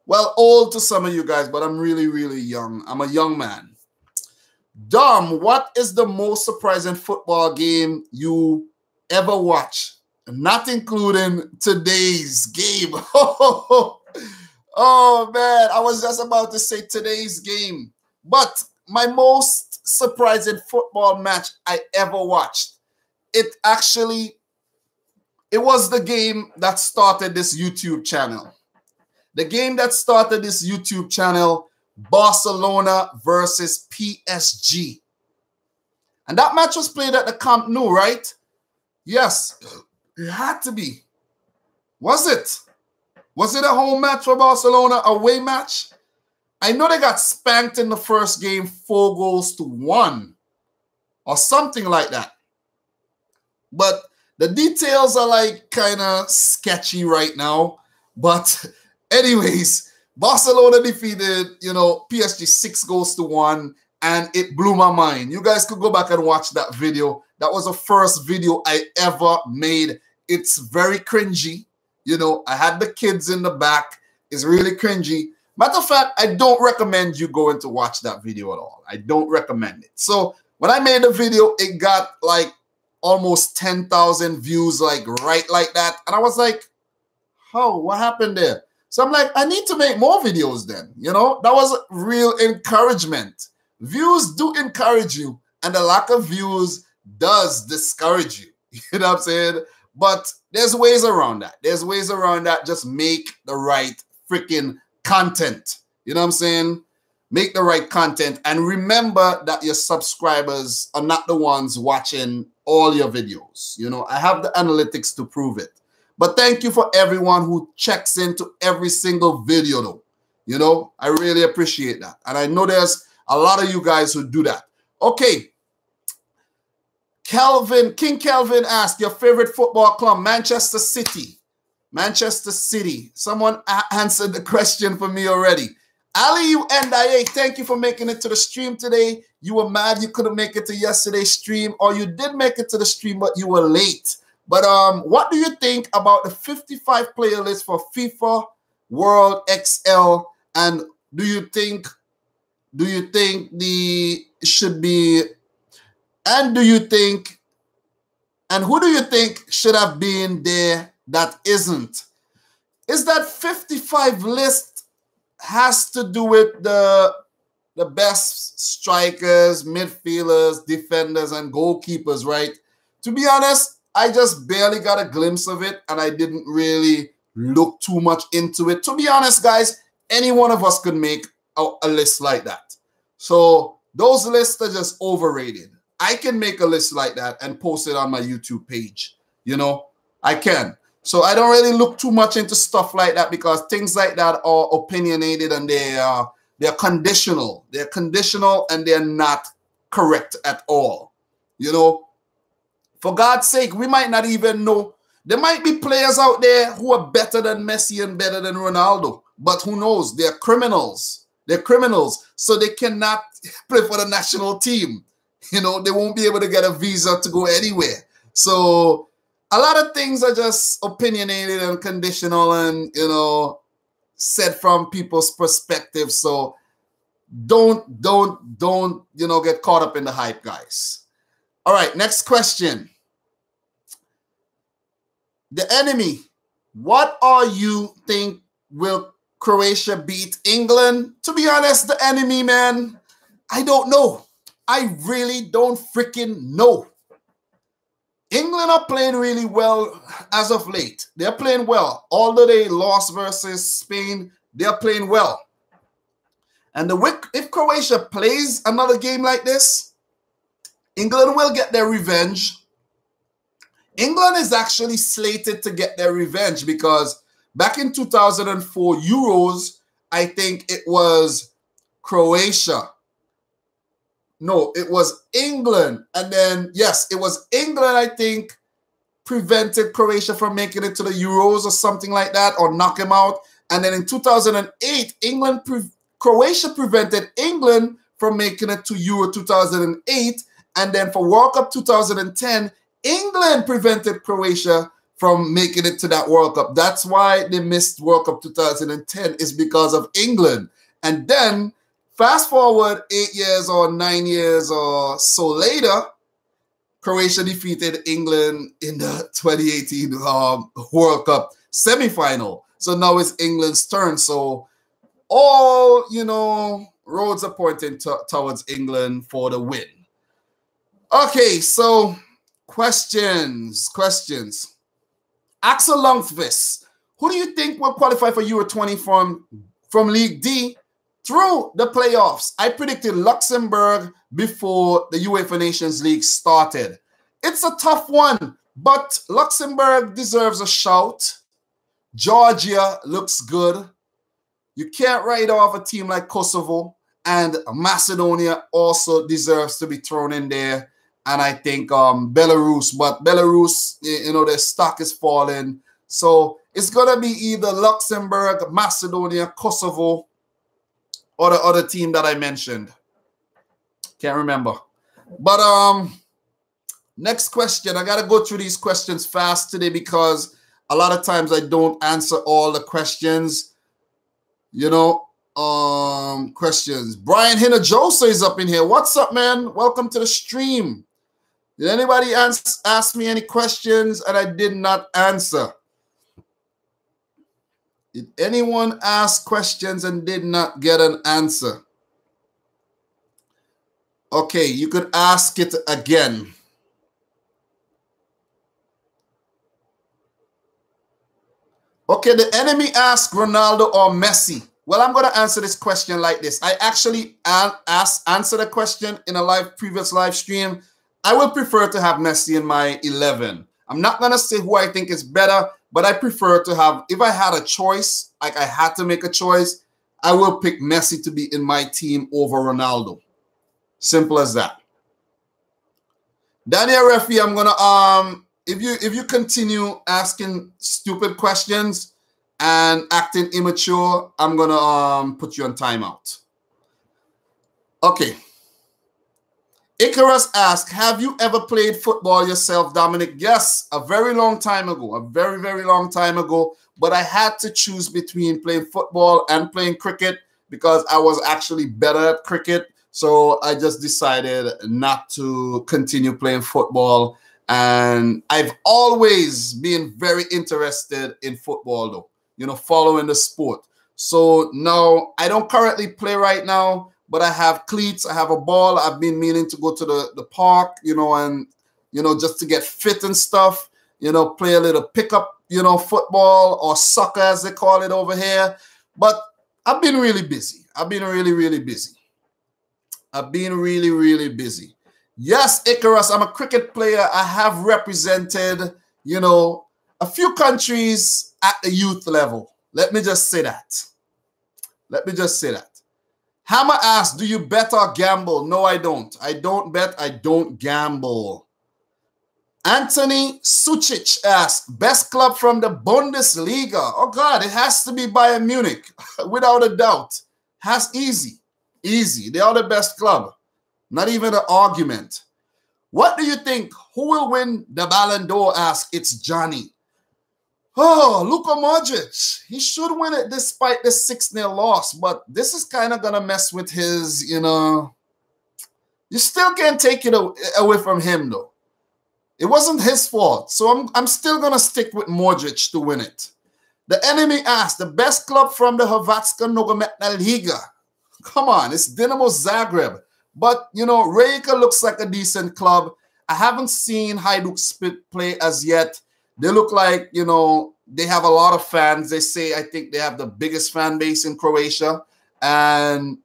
Speaker 2: well, old to some of you guys, but I'm really, really young. I'm a young man. Dom, what is the most surprising football game you ever watched? Not including today's game. Oh, man. I was just about to say today's game. But my most surprising football match I ever watched, it was the game that started this YouTube channel. The game that started this YouTube channel, Barcelona versus PSG. And that match was played at the Camp Nou, right? Yes, it had to be. Was it? Was it a home match for Barcelona, away match? I know they got spanked in the first game 4-1 or something like that. But the details are like kind of sketchy right now. But anyways, Barcelona defeated, PSG 6-1, and it blew my mind. You guys could go back and watch that video. That was the first video I ever made. It's very cringy. I had the kids in the back. It's really cringy. Matter of fact, I don't recommend you going to watch that video at all. I don't recommend it. So when I made the video, it got like almost 10,000 views, like right like that. And I was like, oh, what happened there? So I'm like, I need to make more videos then. That was real encouragement. Views do encourage you, and the lack of views does discourage you. You know what I'm saying? But there's ways around that. There's ways around that. Just make the right freaking content. You know what I'm saying? Make the right content. And remember that your subscribers are not the ones watching all your videos. I have the analytics to prove it. But thank you for everyone who checks into every single video, though. I really appreciate that. And I know there's a lot of you guys who do that. Okay. King Kelvin asked, your favorite football club? Manchester City. Manchester City. Someone answered the question for me already. Ali NDA, thank you for making it to the stream today. You were mad you couldn't make it to yesterday's stream, or you did make it to the stream, but you were late. But what do you think about the 55 player list for FIFA World XL? And do you think should be, and who do you think should have been there that isn't? Is that 55 list has to do with the best strikers, midfielders, defenders, and goalkeepers, right? To be honest, I just barely got a glimpse of it, and I didn't really look too much into it. To be honest, guys, any one of us could make a list like that. So those lists are just overrated. I can make a list like that and post it on my YouTube page. I can. So I don't really look too much into stuff like that, because things like that are opinionated, and they're conditional. They're conditional, and they're not correct at all. For God's sake, we might not even know. There might be players out there who are better than Messi and better than Ronaldo, but who knows? They're criminals. They're criminals, so they cannot play for the national team. They won't be able to get a visa to go anywhere. So a lot of things are just opinionated and conditional, and, said from people's perspective. So don't, get caught up in the hype, guys. All right, next question. The enemy. What are you think will Croatia beat England? To be honest, the enemy, man, I don't know. I really don't freaking know. England are playing really well as of late. They're playing well. Although they lost versus Spain, they're playing well. And if Croatia plays another game like this, England will get their revenge. England is actually slated to get their revenge, because back in 2004 Euros, I think it was Croatia. No, it was England. And then, yes, it was England, I think, prevented Croatia from making it to the Euros or something like that, or knock him out. And then in 2008, Croatia prevented England from making it to Euro 2008. And then for World Cup 2010, England prevented Croatia from making it to that World Cup. That's why they missed World Cup 2010, is because of England. And then fast forward 8 years or 9 years or so later, Croatia defeated England in the 2018 World Cup semifinal. So now it's England's turn. So all, roads are pointing towards England for the win. Okay, so questions. Axel Lundqvist, who do you think will qualify for Euro 20 from League D? through the playoffs. I predicted Luxembourg before the UEFA Nations League started. It's a tough one, but Luxembourg deserves a shout. Georgia looks good. You can't write off a team like Kosovo, and Macedonia also deserves to be thrown in there. And I think Belarus, but Belarus, you know, their stock is falling. So it's going to be either Luxembourg, Macedonia, Kosovo, or the other team that I mentioned. Can't remember. But next question. I got to go through these questions fast today because a lot of times I don't answer all the questions. You know, questions. Brian Hinojosa is up in here. What's up, man? Welcome to the stream. Did anybody ask me any questions and I did not answer? Did anyone ask questions and did not get an answer? Okay, you could ask it again. Okay, the enemy asked Ronaldo or Messi. Well, I'm going to answer this question like this. I actually answered a question in a previous live stream. I would prefer to have Messi in my 11. I'm not going to say who I think is better, but I prefer to have, if I had a choice, like I had to make a choice, I will pick Messi to be in my team over Ronaldo. Simple as that. Daniel Refi, I'm going to, if you continue asking stupid questions and acting immature, I'm going to put you on timeout. Okay. Icarus asked, have you ever played football yourself, Dominic? Yes, a very long time ago, a very, very long time ago. But I had to choose between playing football and playing cricket because I was actually better at cricket. So I just decided not to continue playing football. And I've always been very interested in football, though, you know, following the sport. So now I don't currently play right now, but I have cleats, I have a ball. I've been meaning to go to the park, you know, and, you know, just to get fit and stuff, you know, play a little pickup, you know, football or soccer as they call it over here. But I've been really busy. I've been really, really busy. I've been really, really busy. Yes, Icarus, I'm a cricket player. I have represented, you know, a few countries at the youth level. Let me just say that. Let me just say that. Hammer asked, do you bet or gamble? No, I don't. I don't bet. I don't gamble. Anthony Sucic asked, best club from the Bundesliga. Oh, God, it has to be Bayern Munich, without a doubt. Easy. They are the best club. Not even an argument. What do you think? Who will win the Ballon d'Or? Asked, it's Johnny. Oh, Luka Modric. He should win it despite the 6-0 loss. But this is kind of going to mess with his, you know. You still can't take it away from him, though. It wasn't his fault. So I'm still going to stick with Modric to win it. The enemy asked, the best club from the Hrvatska Nogometna Liga. Come on, it's Dinamo Zagreb. But, you know, Rijeka looks like a decent club. I haven't seen Hajduk Split play as yet. They look like, you know, they have a lot of fans. They say, I think they have the biggest fan base in Croatia. And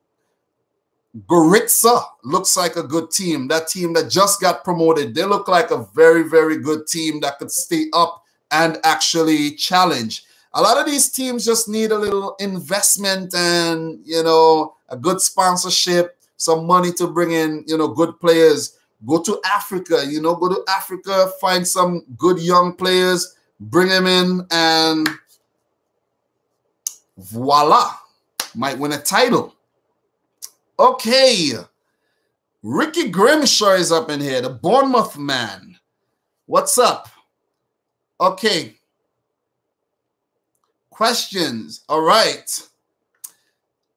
Speaker 2: Gorica looks like a good team. That team that just got promoted. They look like a very, very good team that could stay up and actually challenge. A lot of these teams just need a little investment and, you know, a good sponsorship, some money to bring in, you know, good players. Go to Africa, you know, go to Africa, find some good young players, bring them in, and voila, might win a title. Okay, Ricky Grimshaw is up in here, the Bournemouth man. What's up? Okay. Questions. All right.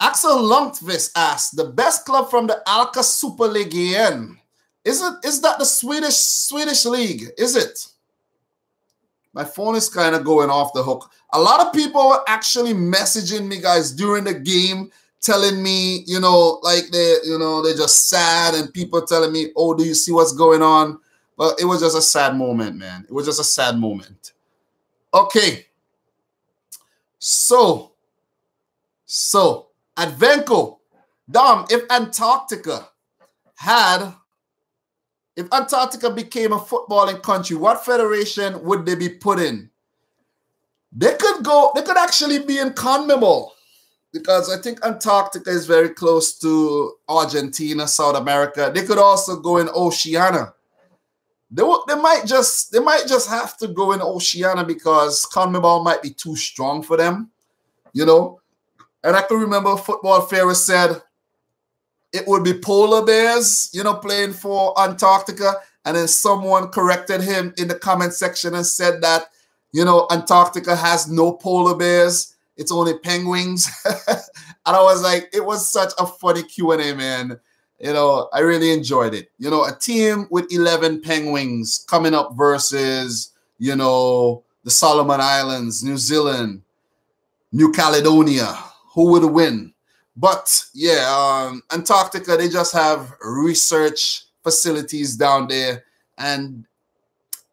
Speaker 2: Axel Lundqvist asks, the best club from the Alka Superligaen. Is that the Swedish league? Is it? My phone is kind of going off the hook. A lot of people were actually messaging me, guys, during the game, telling me, you know, like they're just sad, and people telling me, oh, do you see what's going on? But it was just a sad moment, man. It was just a sad moment. Okay. So Advenko, Dom, if Antarctica became a footballing country, what federation would they be put in? They could actually be in CONMEBOL, because I think Antarctica is very close to Argentina, South America. They could also go in Oceania. They might just have to go in Oceania because CONMEBOL might be too strong for them, you know. And I can remember Football Pharaoh said it would be polar bears, you know, playing for Antarctica. And then someone corrected him in the comment section and said that, you know, Antarctica has no polar bears. It's only penguins. And I was like, it was such a funny Q&A, man. You know, I really enjoyed it. You know, a team with 11 penguins coming up versus, you know, the Solomon Islands, New Zealand, New Caledonia. Who would win? But yeah, Antarctica, they just have research facilities down there, and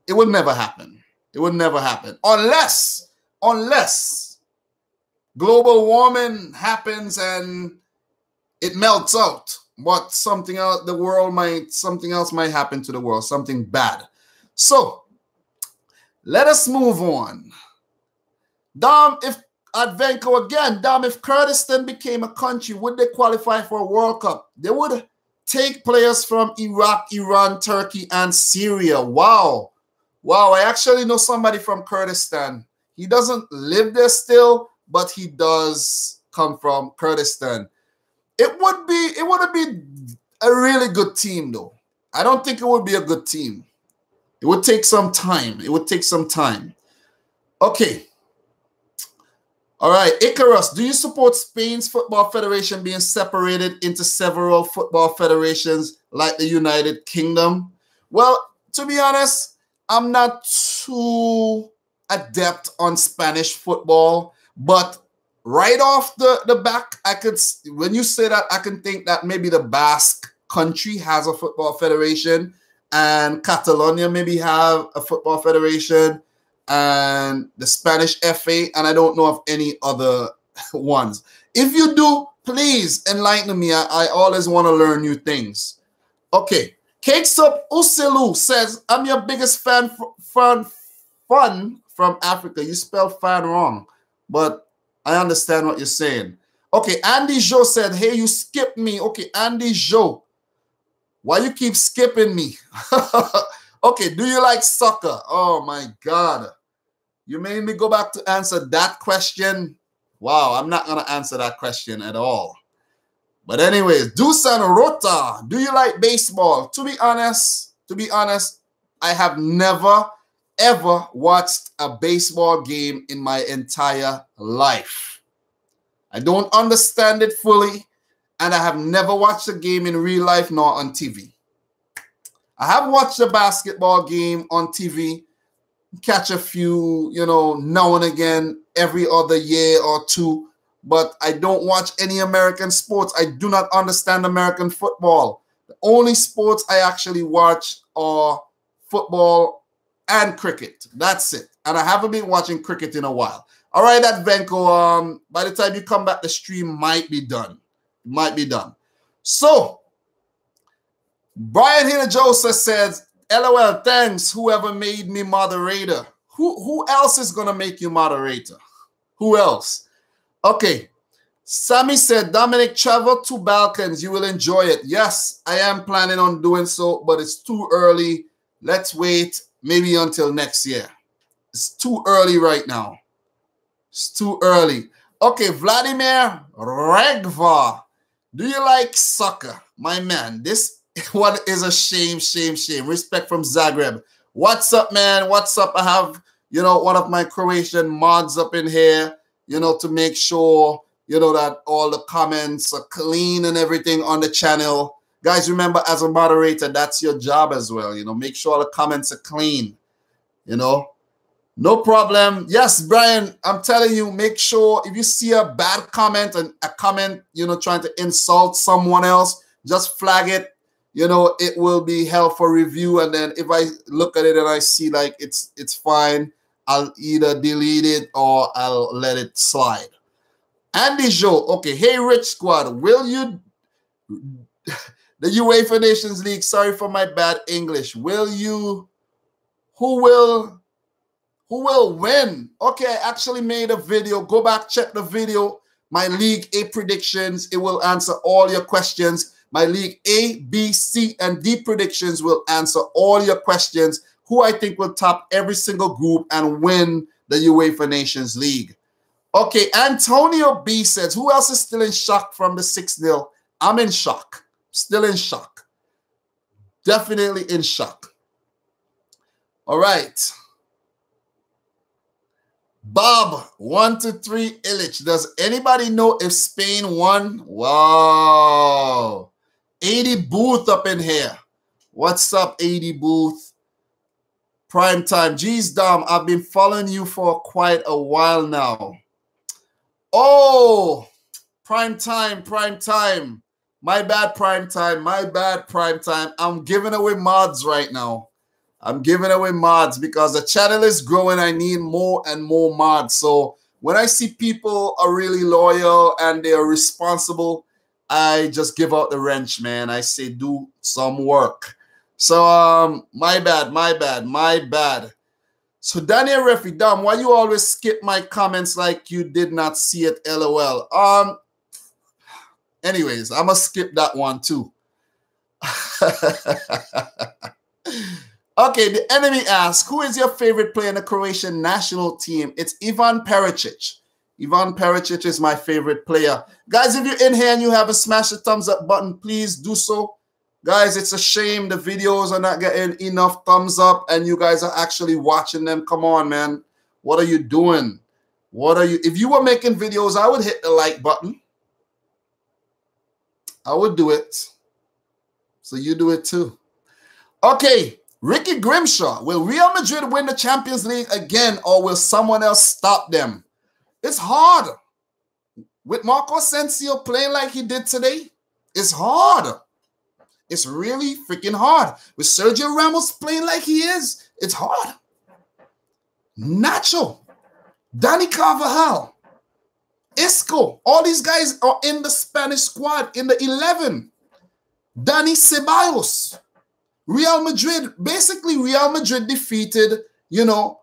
Speaker 2: it would never happen. It would never happen unless global warming happens and it melts out. But something else might happen to the world, something bad. So let us move on. Dom, if Advenko again, Dom, if Kurdistan became a country, would they qualify for a World Cup? They would take players from Iraq, Iran, Turkey, and Syria. Wow. Wow, I actually know somebody from Kurdistan. He doesn't live there still, but he does come from Kurdistan. It would be a really good team, though. I don't think it would be a good team. It would take some time. It would take some time. Okay. All right, Icarus, do you support Spain's football federation being separated into several football federations like the United Kingdom? Well, to be honest, I'm not too adept on Spanish football, but right off the back, when you say that, I can think that maybe the Basque country has a football federation and Catalonia maybe have a football federation and the Spanish FA, and I don't know of any other ones. If you do, please enlighten me. I always want to learn new things. Okay. Cakes Up Uselu says, I'm your biggest fan from Africa. You spelled fan wrong, but I understand what you're saying. Okay, Andy Joe said, hey, you skipped me. Okay, Andy Joe, why you keep skipping me? Okay, do you like soccer? Oh, my God. You made me go back to answer that question. Wow, I'm not going to answer that question at all. But anyways, Dusan Rota, do you like baseball? To be honest, I have never, ever watched a baseball game in my entire life. I don't understand it fully, and I have never watched a game in real life nor on TV. I have watched a basketball game on TV, catch a few, you know, now and again, every other year or two, but I don't watch any American sports. I do not understand American football. The only sports I actually watch are football and cricket. That's it. And I haven't been watching cricket in a while. All right, Advenko, by the time you come back, the stream might be done. It might be done. So, Brian Hinojosa says, LOL, thanks, whoever made me moderator. Who else is going to make you moderator? Who else? Okay. Sammy said, Dominic, travel to Balkans. You will enjoy it. Yes, I am planning on doing so, but it's too early. Let's wait maybe until next year. It's too early right now. It's too early. Okay, Vladimir Regva. Do you like soccer? My man, this one is a shame. Respect from Zagreb. What's up, man? What's up? I have, you know, one of my Croatian mods up in here, you know, to make sure, you know, that all the comments are clean and everything on the channel. Guys, remember, as a moderator, that's your job as well. You know, make sure all the comments are clean, you know. No problem. Yes, Brian, I'm telling you, make sure if you see a bad comment and a comment, you know, trying to insult someone else, just flag it. You know, it will be held for review. And then if I look at it and I see like it's fine, I'll either delete it or I'll let it slide. Andy Joe, okay. Hey, Rich Squad, will you The UEFA Nations League. Sorry for my bad English. Who will win? Okay, I actually made a video. Go back, check the video. My League A predictions. It will answer all your questions. My League A, B, C, and D predictions will answer all your questions. Who I think will top every single group and win the UEFA Nations League. Okay, Antonio B says, who else is still in shock from the 6-0? I'm in shock. Still in shock. Definitely in shock. All right. Bob, 1 to 3 Illich. Does anybody know if Spain won? Wow. 80 Booth up in here. What's up, 80 Booth? Prime time. Geez, Dom, I've been following you for quite a while now. Oh, prime time, prime time. My bad, prime time. My bad, prime time. I'm giving away mods right now. I'm giving away mods because the channel is growing. I need more and more mods. So when I see people are really loyal and they are responsible, I just give out the wrench, man. I say do some work. So my bad, my bad, my bad. So Daniel Refi, Dom, why you always skip my comments like you did not see it? LOL. Anyways, I'm gonna skip that one too. Okay, the enemy asks, who is your favorite player in the Croatian national team? It's Ivan Perisic. Ivan Perisic is my favorite player. Guys, if you're in here and you haven't smashed the thumbs up button, please do so. Guys, it's a shame the videos are not getting enough thumbs up and you guys are actually watching them. Come on, man. What are you doing? What are you? If you were making videos, I would hit the like button. I would do it. So you do it too. Okay, Ricky Grimshaw. Will Real Madrid win the Champions League again or will someone else stop them? It's hard. With Marco Asensio playing like he did today, it's hard. It's really freaking hard. With Sergio Ramos playing like he is, it's hard. Nacho, Dani Carvajal, Isco, all these guys are in the Spanish squad, in the 11. Dani Ceballos, Real Madrid. Basically, Real Madrid defeated, Real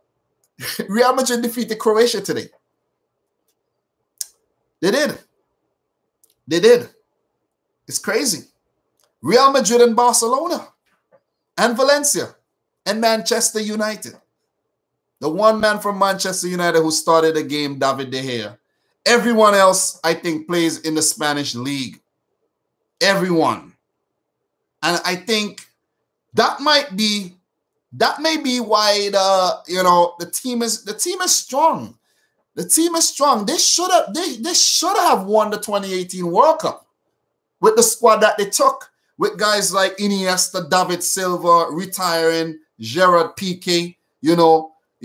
Speaker 2: Madrid defeated Croatia today. They did. They did. It's crazy. Real Madrid and Barcelona and Valencia and Manchester United. The one man from Manchester United who started the game, David De Gea. Everyone else, I think, plays in the Spanish league. Everyone. And I think that may be why the team is strong. The team is strong. They should have won the 2018 World Cup with the squad that they took. With guys like Iniesta, David Silva retiring, Gerard Piqué, you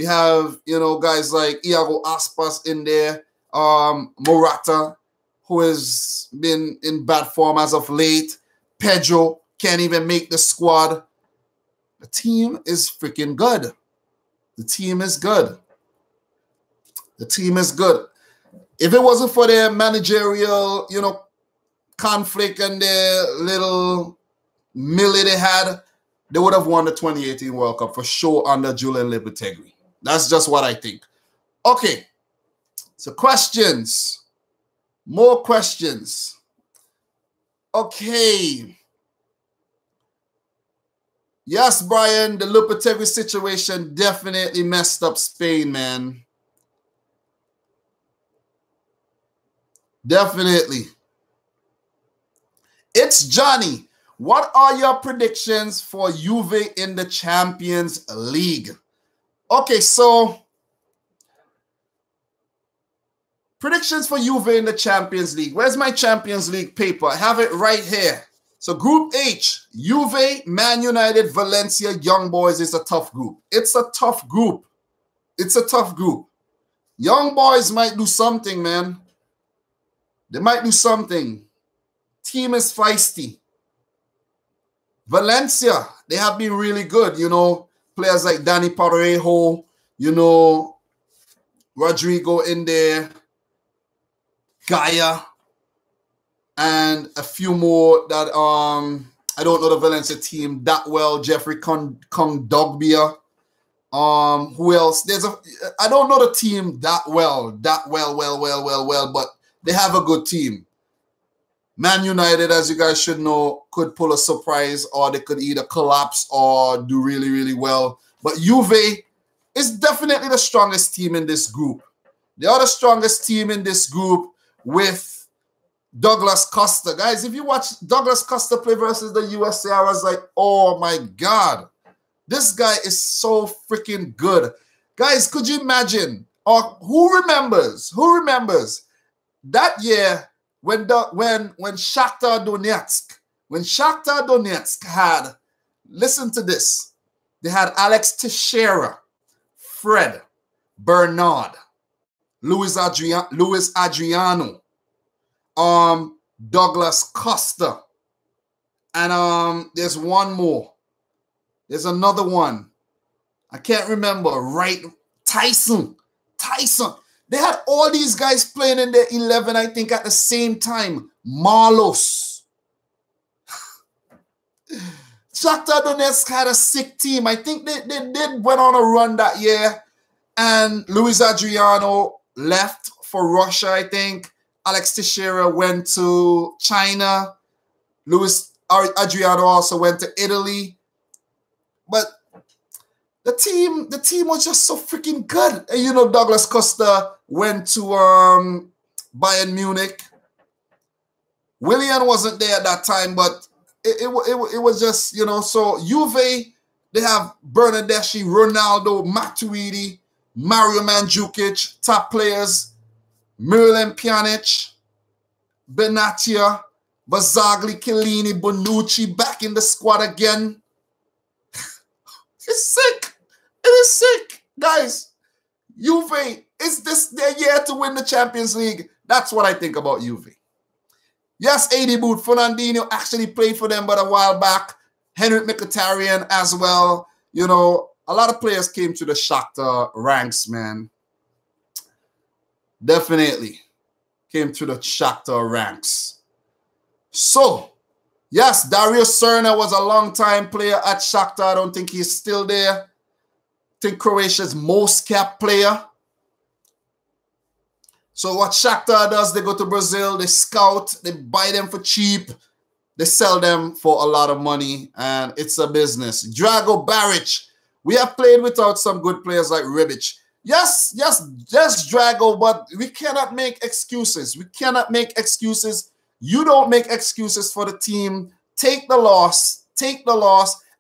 Speaker 2: have, guys like Iago Aspas in there, Morata, who has been in bad form as of late, Pedro can't even make the squad. The team is freaking good. The team is good. The team is good. If it wasn't for their managerial, conflict and the little millie they had, they would have won the 2018 World Cup for sure under Julian Lopetegui. That's just what I think. Okay, so questions. More questions. Okay. Yes, Brian, the Lopetegui situation definitely messed up Spain, man. Definitely. It's Johnny. What are your predictions for Juve in the Champions League? Okay, so predictions for Juve in the Champions League. Where's my Champions League paper? I have it right here. So Group H, Juve, Man United, Valencia, Young Boys is a tough group. It's a tough group. It's a tough group. Young Boys might do something, man. They might do something. Team is feisty. Valencia, they have been really good. Players like Dani Parejo, Rodrigo in there, Gaia. and a few more that I don't know the Valencia team that well. Jeffrey Kondogbia. Who else? I don't know the team that well, but they have a good team. Man United, as you guys should know, could pull a surprise, or they could either collapse or do really, really well. But Juve is definitely the strongest team in this group. They are the strongest team in this group with Douglas Costa. Guys, if you watch Douglas Costa play versus the USA, I was like, oh my God. This guy is so freaking good. Guys, could you imagine? Or who remembers that year when Shakhtar Donetsk had, listen to this, they had Alex Teixeira, Fred, Bernard, Luis Adriano, Douglas Costa, and there's one more. There's another one. I can't remember. Right. Tyson. They had all these guys playing in their 11, I think, at the same time. Marlos. Shakhtar Donetsk had a sick team. I think they went on a run that year. And Luis Adriano left for Russia, I think. Alex Teixeira went to China. Luis Adriano also went to Italy. But the team was just so freaking good. And you know, Douglas Costa went to Bayern Munich. Willian wasn't there at that time, but it was just, you know, so Juve, they have Bernardeschi, Ronaldo, Matuidi, Mario Mandzukic, top players, Miralem Pjanic, Benatia, Bazzagli, Chiellini, Bonucci back in the squad again. It's sick. It is sick. Guys, Juve, is this their year to win the Champions League? That's what I think about Juve. Yes, AD Boot, Fernandinho actually played for them but a while back. Henrik Mkhitaryan as well. You know, a lot of players came to the Shakhtar ranks, man. Definitely came to the Shakhtar ranks. So, yes, Dario Serna was a long-time player at Shakhtar. I don't think he's still there. I think Croatia's most capped player. So what Shakhtar does, they go to Brazil, they scout, they buy them for cheap, they sell them for a lot of money, and it's a business. Drago Baric, we have played without some good players like Rebic. Yes, Drago, but we cannot make excuses. We cannot make excuses. You don't make excuses for the team. Take the loss,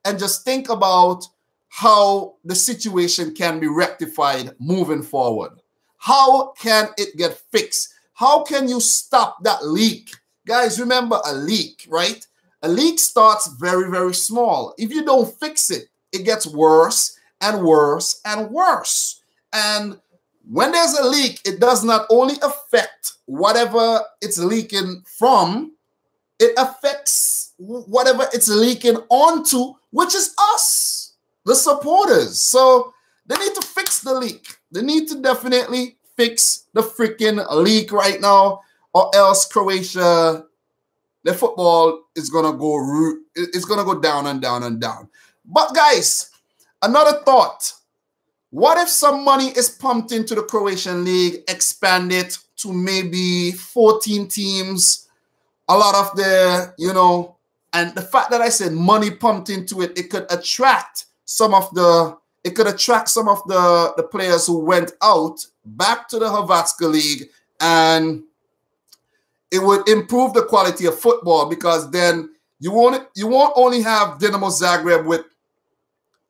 Speaker 2: and just think about how the situation can be rectified moving forward. How can it get fixed? How can you stop that leak? Guys, remember a leak, right? A leak starts very, very small. If you don't fix it, it gets worse and worse and worse. And when there's a leak, it does not only affect whatever it's leaking from, it affects whatever it's leaking onto, which is us, the supporters. So they need to fix the leak. They need to definitely fix the freaking leak right now, or else Croatia, their football is gonna go down and down and down. But guys, another thought. What if some money is pumped into the Croatian league, expand it to maybe 14 teams, a lot of the, you know, and the fact that I said money pumped into it, it could attract some of the players who went out back to the Hrvatska league, and it would improve the quality of football, because then you won't only have Dinamo Zagreb with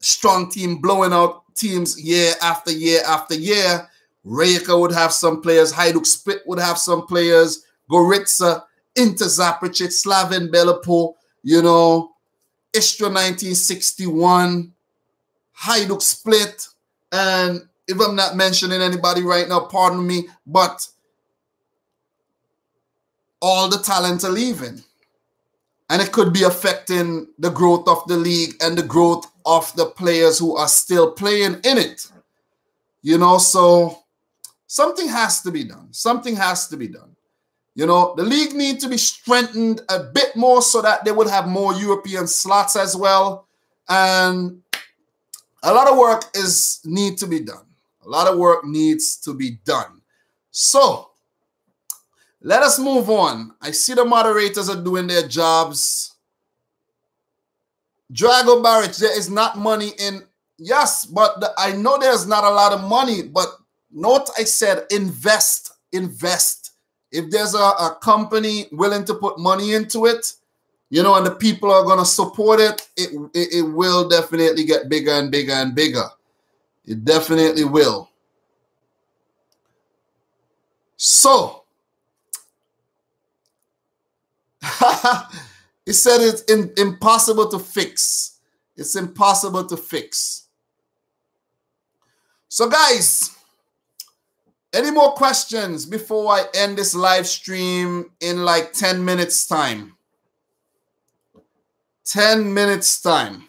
Speaker 2: strong team blowing out teams year after year after year. Rijeka would have some players. Hajduk Split would have some players. Gorica, Inter Zapricic, Slaven Belipo, you know, Istra 1961, Hajduk Split. And if I'm not mentioning anybody right now, pardon me, but all the talent are leaving. And it could be affecting the growth of the league and the growth of the players who are still playing in it. You know, so something has to be done. Something has to be done. You know, the league needs to be strengthened a bit more so that they would have more European slots as well. And a lot of work needs to be done. A lot of work needs to be done. So, let us move on. I see the moderators are doing their jobs. Drago Barrett, there is not money in. Yes, but I know there's not a lot of money. But note I said invest. Invest. If there's a company willing to put money into it, you know, and the people are going to support it, it will definitely get bigger and bigger and bigger. It definitely will. So, he said it's impossible to fix. It's impossible to fix. So, guys, any more questions before I end this live stream in like 10 minutes time? 10 minutes time.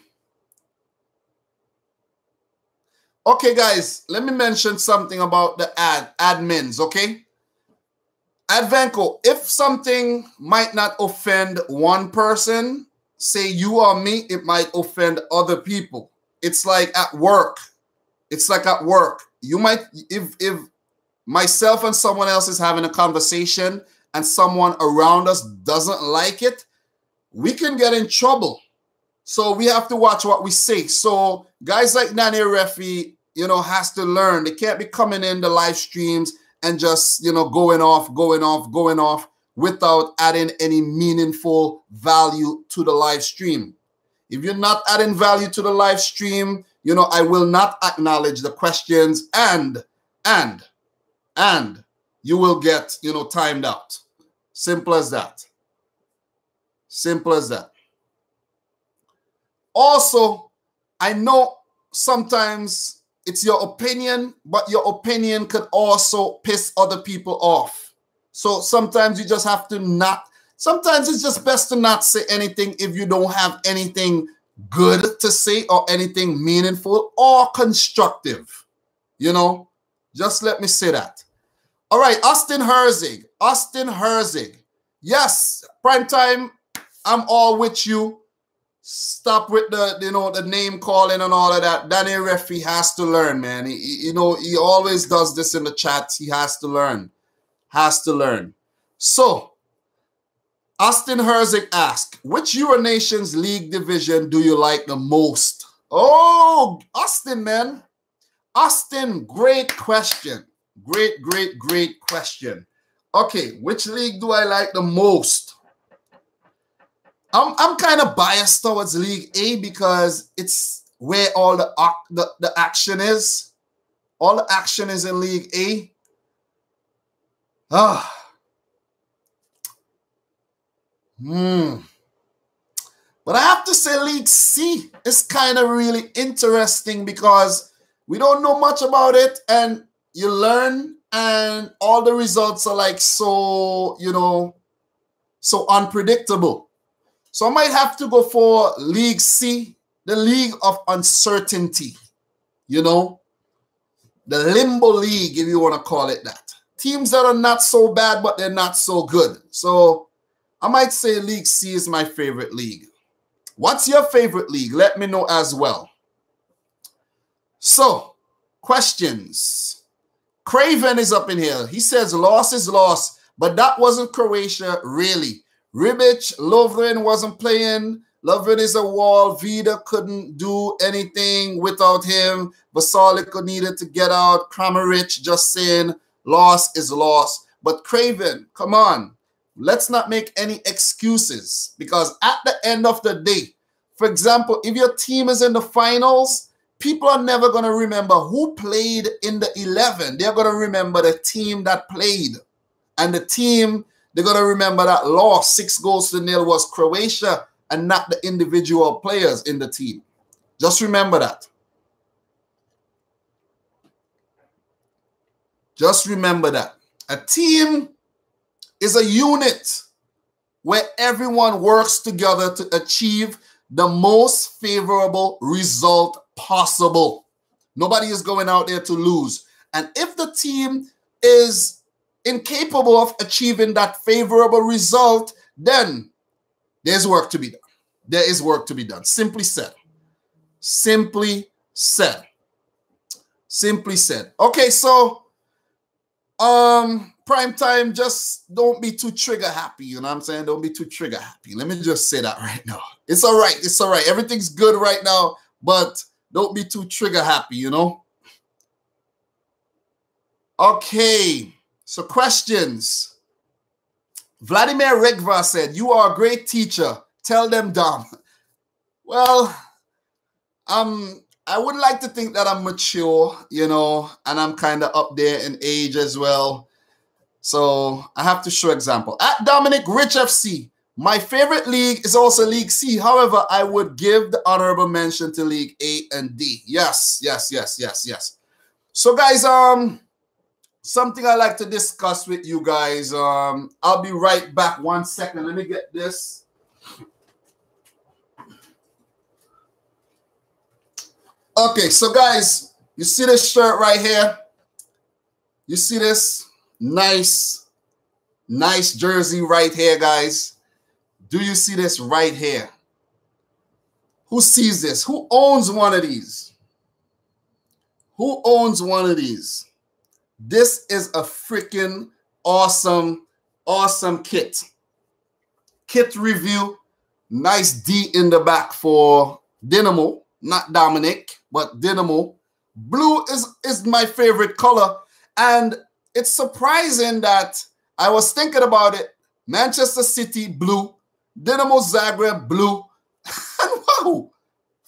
Speaker 2: Okay, guys, let me mention something about the admins, okay? Advenco, if something might not offend one person, say you or me, it might offend other people. It's like at work. It's like at work. You might, if myself and someone else is having a conversation and someone around us doesn't like it, we can get in trouble. So we have to watch what we say. So guys like Nani Refi, you know, has to learn. They can't be coming in the live streams and just, you know, going off without adding any meaningful value to the live stream. If you're not adding value to the live stream, you know, I will not acknowledge the questions and you will get, you know, timed out. Simple as that. Simple as that. Also, I know sometimes it's your opinion, but your opinion could also piss other people off. So sometimes you just have to not, sometimes it's just best to not say anything if you don't have anything good to say or anything meaningful or constructive. You know, just let me say that. All right, Austin Herzig. Austin Herzig. Yes, prime time, I'm all with you. Stop with the, you know, the name calling and all of that. Danny Refi has to learn, man. You know, he always does this in the chats. He has to learn. Has to learn. So, Austin Herzig asked, which Euro Nations League division do you like the most? Oh, Austin, man. Austin, great question. Great question. Okay, which league do I like the most? I'm kind of biased towards League A because it's where all the action is. All the action is in League A. But I have to say League C is kind of really interesting because we don't know much about it and you learn and all the results are like so, you know, so unpredictable. So I might have to go for League C, the League of Uncertainty, you know, the Limbo League, if you want to call it that. Teams that are not so bad, but they're not so good. So I might say League C is my favorite league. What's your favorite league? Let me know as well. So, questions. Craven is up in here. He says loss is loss, but that wasn't Croatia, really. Ribic, Lovren wasn't playing. Lovren is a wall. Vida couldn't do anything without him. Vasilic needed to get out. Kramaric just saying loss is loss. But Craven, come on. Let's not make any excuses because at the end of the day, for example, if your team is in the finals, people are never going to remember who played in the 11. They're going to remember the team that played. And the team, they're going to remember that loss 6-0 was Croatia and not the individual players in the team. Just remember that. Just remember that. A team is a unit where everyone works together to achieve the most favorable result possible. Nobody is going out there to lose. And if the team is incapable of achieving that favorable result, then there's work to be done. There is work to be done. Simply said. Simply said. Simply said. Okay, so prime time, just don't be too trigger happy. You know what I'm saying? Don't be too trigger happy. Let me just say that right now. It's all right. It's all right. Everything's good right now, but don't be too trigger happy, you know? Okay, so questions. Vladimir Regva said, you are a great teacher. Tell them, Dom. Well, I would like to think that I'm mature, you know, and I'm kind of up there in age as well. So I have to show example. At dominicrichfc, my favorite league is also League C. However, I would give the honorable mention to League A and D. Yes, yes, yes, yes, yes. So guys, something I like to discuss with you guys. I'll be right back. 1 second. Let me get this. Okay, so guys, you see this shirt right here? You see this nice jersey right here, guys? Do you see this right here? Who sees this? Who owns one of these? Who owns one of these? This is a freaking awesome kit. Kit review. Nice D in the back for Dynamo. Not Dominic, but Dynamo. Blue is my favorite color. And it's surprising that I was thinking about it. Manchester City, blue. Dynamo Zagreb, blue. And wow.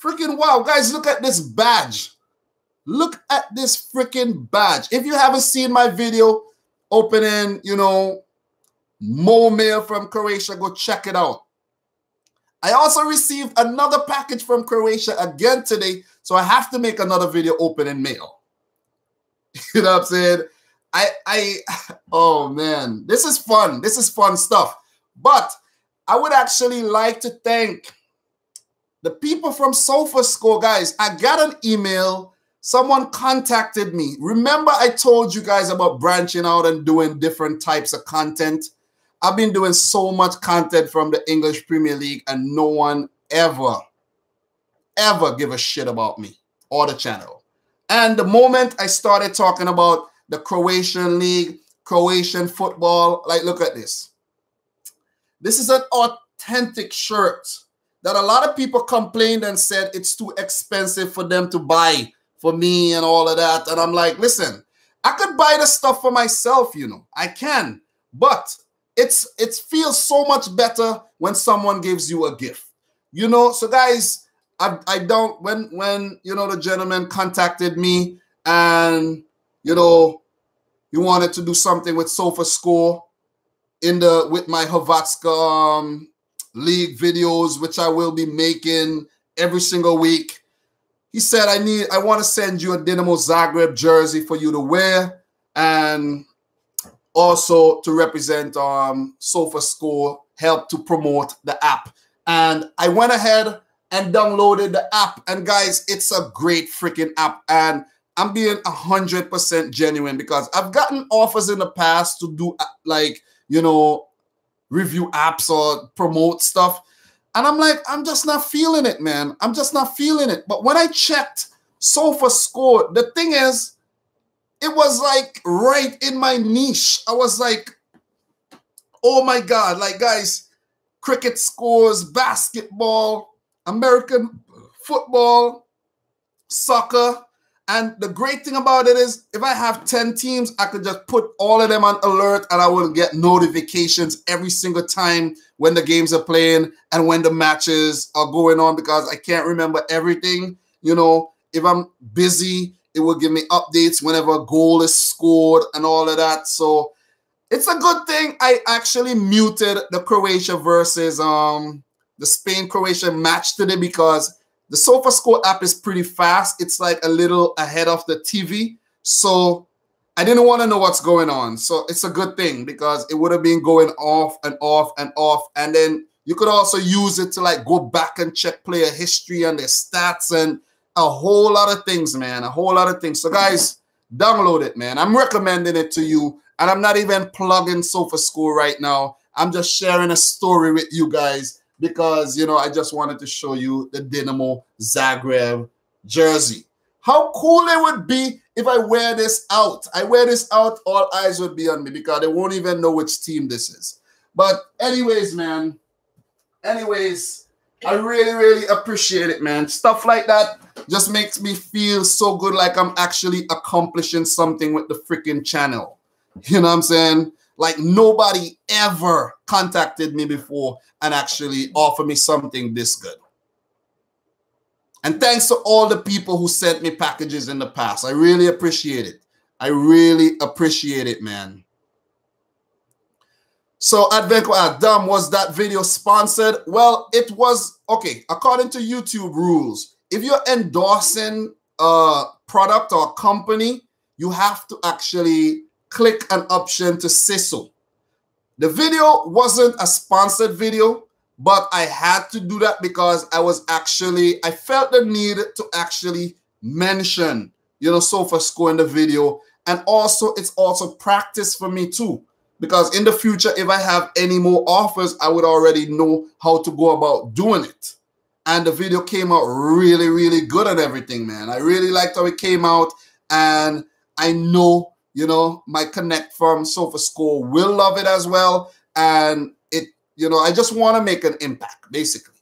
Speaker 2: Freaking wow. Guys, look at this badge. Look at this freaking badge. If you haven't seen my video opening, you know, more mail from Croatia, go check it out. I also received another package from Croatia again today, so I have to make another video opening mail. You know what I'm saying? Oh man, this is fun. This is fun stuff. But I would actually like to thank the people from SofaScore, guys. I got an email. Someone contacted me. Remember I told you guys about branching out and doing different types of content? I've been doing so much content from the English Premier League and no one ever give a shit about me or the channel. And the moment I started talking about the Croatian League, Croatian football, like look at this. This is an authentic shirt that a lot of people complained and said it's too expensive for them to buy for me and all of that. And I'm like, listen, I could buy the stuff for myself, you know. I can, but it feels so much better when someone gives you a gift, you know. So guys, I don't, when you know, the gentleman contacted me and, you know, he wanted to do something with SofaScore with my Hrvatska league videos, which I will be making every single week. He said, I want to send you a Dynamo Zagreb jersey for you to wear and also to represent SofaScore, help to promote the app. And I went ahead and downloaded the app. And guys, it's a great freaking app. And I'm being 100% genuine because I've gotten offers in the past to do like, you know, review apps or promote stuff. And I'm like, I'm just not feeling it, man. I'm just not feeling it. But when I checked SofaScore, the thing is, it was like right in my niche. I was like, oh my God, like guys, cricket scores, basketball, American football, soccer. And the great thing about it is if I have 10 teams, I could just put all of them on alert and I will get notifications every single time when the games are playing and when the matches are going on because I can't remember everything. You know, if I'm busy, it will give me updates whenever a goal is scored and all of that. So it's a good thing I actually muted the Croatia versus the Spain-Croatia match today because the SofaScore app is pretty fast. It's like a little ahead of the TV. So I didn't want to know what's going on. So it's a good thing because it would have been going off and off and off. And then you could also use it to like go back and check player history and their stats and a whole lot of things, man. A whole lot of things. So guys, download it, man. I'm recommending it to you. And I'm not even plugging SofaScore right now. I'm just sharing a story with you guys because, you know, I just wanted to show you the Dinamo Zagreb jersey. How cool it would be if I wear this out. I wear this out, all eyes would be on me because they won't even know which team this is. But anyways, man, anyways, I really, really appreciate it, man. Stuff like that just makes me feel so good, like I'm actually accomplishing something with the freaking channel. You know what I'm saying? Like nobody ever contacted me before and actually offered me something this good. And thanks to all the people who sent me packages in the past. I really appreciate it. I really appreciate it, man. So, Adam, was that video sponsored? Well, it was, okay, according to YouTube rules, if you're endorsing a product or company, you have to actually click an option to say so. The video wasn't a sponsored video, but I had to do that because I felt the need to actually mention, you know, SofaScore in the video. And also, it's also practice for me too. Because in the future, if I have any more offers, I would already know how to go about doing it. And the video came out really, really good and everything, man. I really liked how it came out. And I know, you know, my connect from SofaScore will love it as well. And it, you know, I just want to make an impact, basically.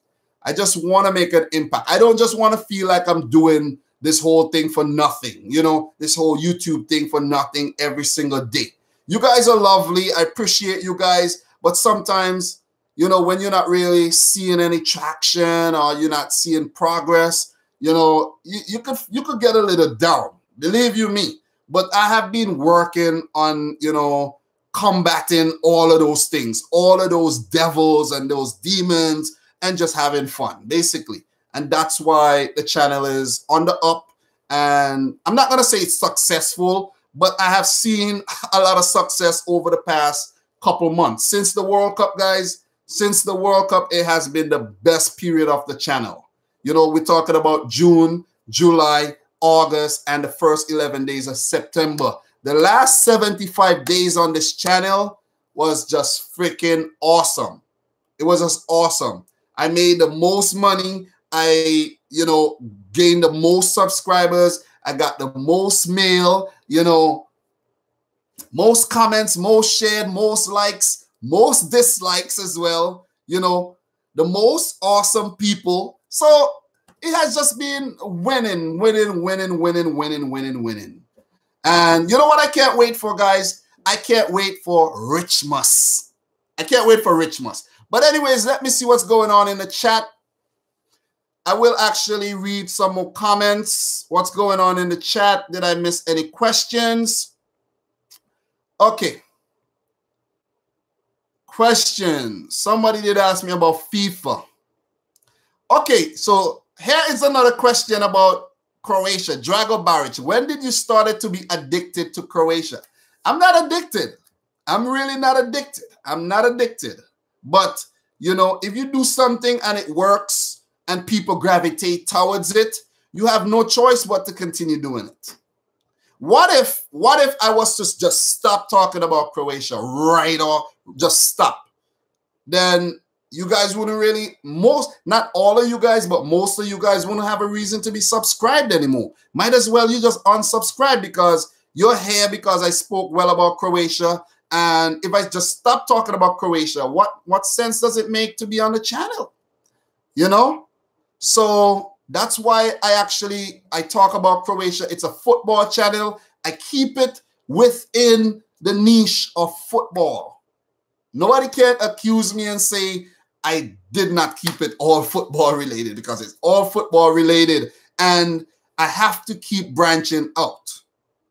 Speaker 2: I just want to make an impact. I don't just want to feel like I'm doing this whole thing for nothing, you know, this whole YouTube thing for nothing every single day. You guys are lovely. I appreciate you guys. But sometimes, you know, when you're not really seeing any traction or you're not seeing progress, you know, you could get a little down. Believe you me. But I have been working on, you know, combating all of those things, all of those devils and those demons and just having fun, basically. And that's why the channel is on the up. And I'm not going to say it's successful, but I have seen a lot of success over the past couple months. Since the World Cup, guys, since the World Cup, it has been the best period of the channel. You know, we're talking about June, July, August, and the first 11 days of September. The last 75 days on this channel was just freaking awesome. It was just awesome. I made the most money. I, you know, gained the most subscribers. I got the most mail, you know, most comments, most shared, most likes, most dislikes as well, you know, the most awesome people. So it has just been winning, winning, winning, winning, winning, winning, winning. And you know what I can't wait for, guys? I can't wait for Richmas. I can't wait for Richmas. But anyways, let me see what's going on in the chat. I will actually read some more comments. What's going on in the chat? Did I miss any questions? Okay. Question. Somebody did ask me about FIFA. Okay, so here is another question about Croatia. Drago Baric, when did you start to be addicted to Croatia? I'm not addicted. I'm really not addicted. I'm not addicted. But, you know, if you do something and it works, and people gravitate towards it, you have no choice but to continue doing it. What if I was to just stop talking about Croatia right off, just stop? Then you guys wouldn't really, not all of you guys, but most of you guys wouldn't have a reason to be subscribed anymore. Might as well you just unsubscribe because you're here because I spoke well about Croatia. And if I just stop talking about Croatia, what sense does it make to be on the channel? You know? So that's why I talk about Croatia. It's a football channel. I keep it within the niche of football. Nobody can accuse me and say I did not keep it all football related because it's all football related. And I have to keep branching out.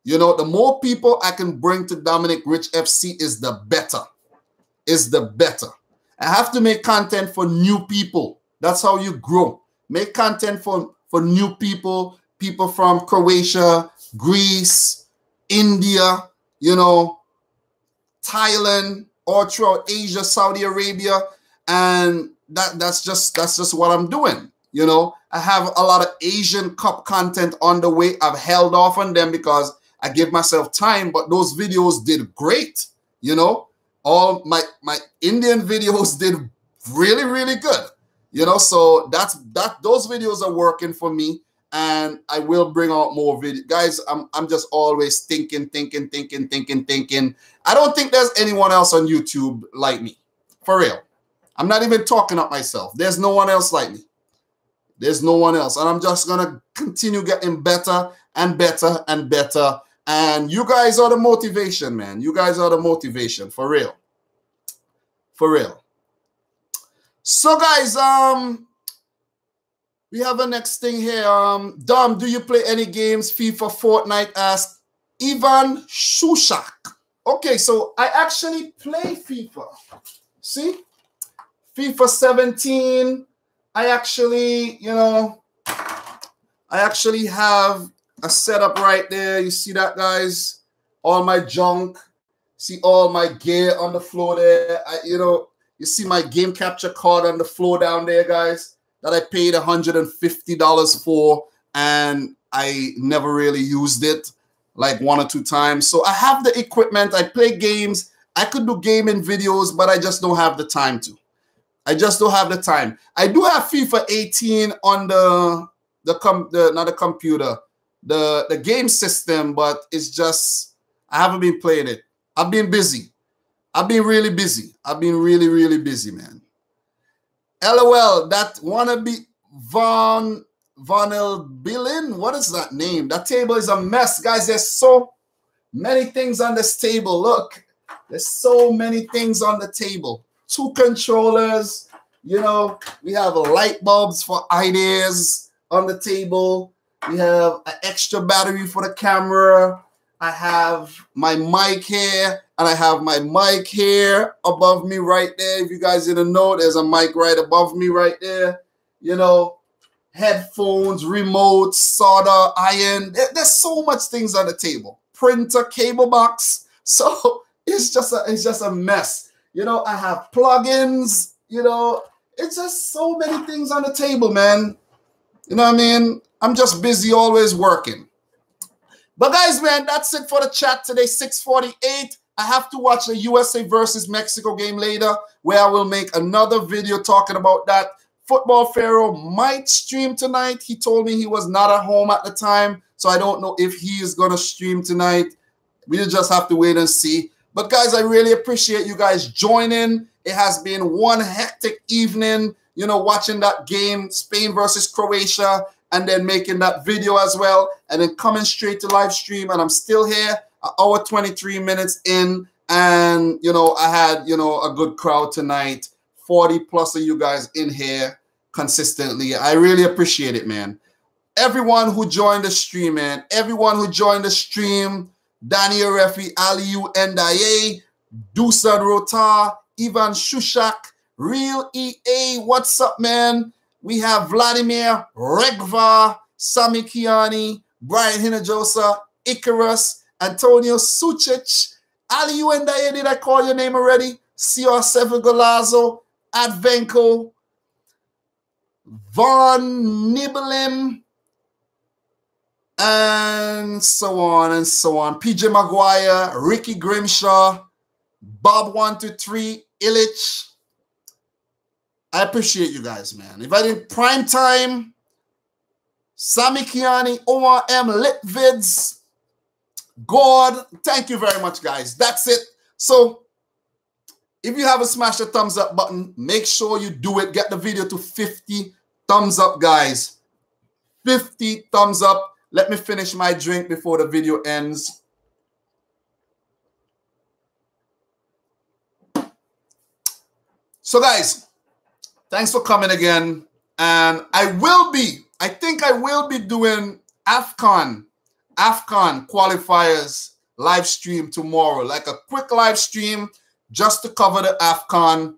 Speaker 2: You know, the more people I can bring to dominicrichfc is the better. Is the better. I have to make content for new people. That's how you grow. Make content for new people, people from Croatia, Greece, India, you know, Thailand, all throughout Asia, Saudi Arabia. And that's just what I'm doing. You know, I have a lot of Asian Cup content on the way. I've held off on them because I give myself time, but those videos did great. You know, all my Indian videos did really, really good. You know, so those videos are working for me, and I will bring out more videos. Guys, I'm just always thinking. I don't think there's anyone else on YouTube like me. For real. I'm not even talking up myself. There's no one else like me. There's no one else. And I'm just going to continue getting better and better and better. And you guys are the motivation, man. You guys are the motivation. For real. For real. So, guys, we have a next thing here. Dom, do you play any games? FIFA, Fortnite, asked Ivan Shushak. Okay, so I actually play FIFA. See? FIFA 17. I actually, you know, I actually have a setup right there. You see that, guys? All my junk. See all my gear on the floor there. You know, you see my game capture card on the floor down there, guys, that I paid $150 for, and I never really used it, like 1 or 2 times. So I have the equipment. I play games. I could do gaming videos, but I just don't have the time to. I just don't have the time. I do have FIFA 18 on not the computer, the game system, but it's just I haven't been playing it. I've been busy. I've been really busy. I've been really, really busy, man. LOL, that wannabe Vanel Bilin. What is that name? That table is a mess, guys. There's so many things on this table. Look, there's so many things on the table. 2 controllers, you know, we have light bulbs for ideas on the table. We have an extra battery for the camera. I have my mic here, and I have my mic here above me right there. If you guys didn't know, there's a mic right above me right there. You know, headphones, remote, solder, iron. There's so much things on the table. Printer, cable box. So it's just a mess. You know, I have plugins, you know, it's just so many things on the table, man. You know what I mean? I'm just busy, always working. But guys, man, that's it for the chat today, 6:48. I have to watch the USA versus Mexico game later, where I will make another video talking about that. Football Pharaoh might stream tonight. He told me he was not at home at the time, so I don't know if he is going to stream tonight. We just have to wait and see. But guys, I really appreciate you guys joining. It has been one hectic evening, you know, watching that game, Spain versus Croatia, and then making that video as well, and then coming straight to live stream. And I'm still here, an hour 23 minutes in, and, you know, I had, you know, a good crowd tonight. 40 plus of you guys in here consistently. I really appreciate it, man. Everyone who joined the stream, man. Everyone who joined the stream. Daniel Refi, Aliu Ndaye, Dusan Rota, Ivan Shushak, Real EA, what's up, man? We have Vladimir, Regva, Sami Kiani, Brian Hinajosa, Icarus, Antonio Sucic, Aliu Ndaye, did I call your name already? CR7 Golazo, Advenko, Von Nibelem, and so on and so on. PJ Maguire, Ricky Grimshaw, Bob123, Illich. I appreciate you guys, man. If I did prime time, Sami Kiani, Omar M, Litvids, God, thank you very much, guys. That's it. So if you haven't smashed the thumbs up button, make sure you do it. Get the video to 50 thumbs up, guys. 50 thumbs up. Let me finish my drink before the video ends. So, guys, thanks for coming again. And I think I will be doing AFCON qualifiers live stream tomorrow. Like a quick live stream just to cover the AFCON.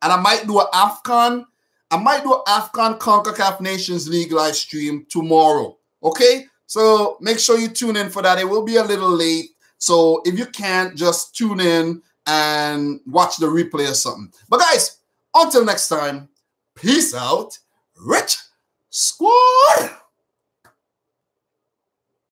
Speaker 2: And I might do an AFCON CONCACAF Nations League live stream tomorrow. Okay? So make sure you tune in for that. It will be a little late. So if you can't, just tune in and watch the replay or something. But guys, until next time, peace out, Rich Squad.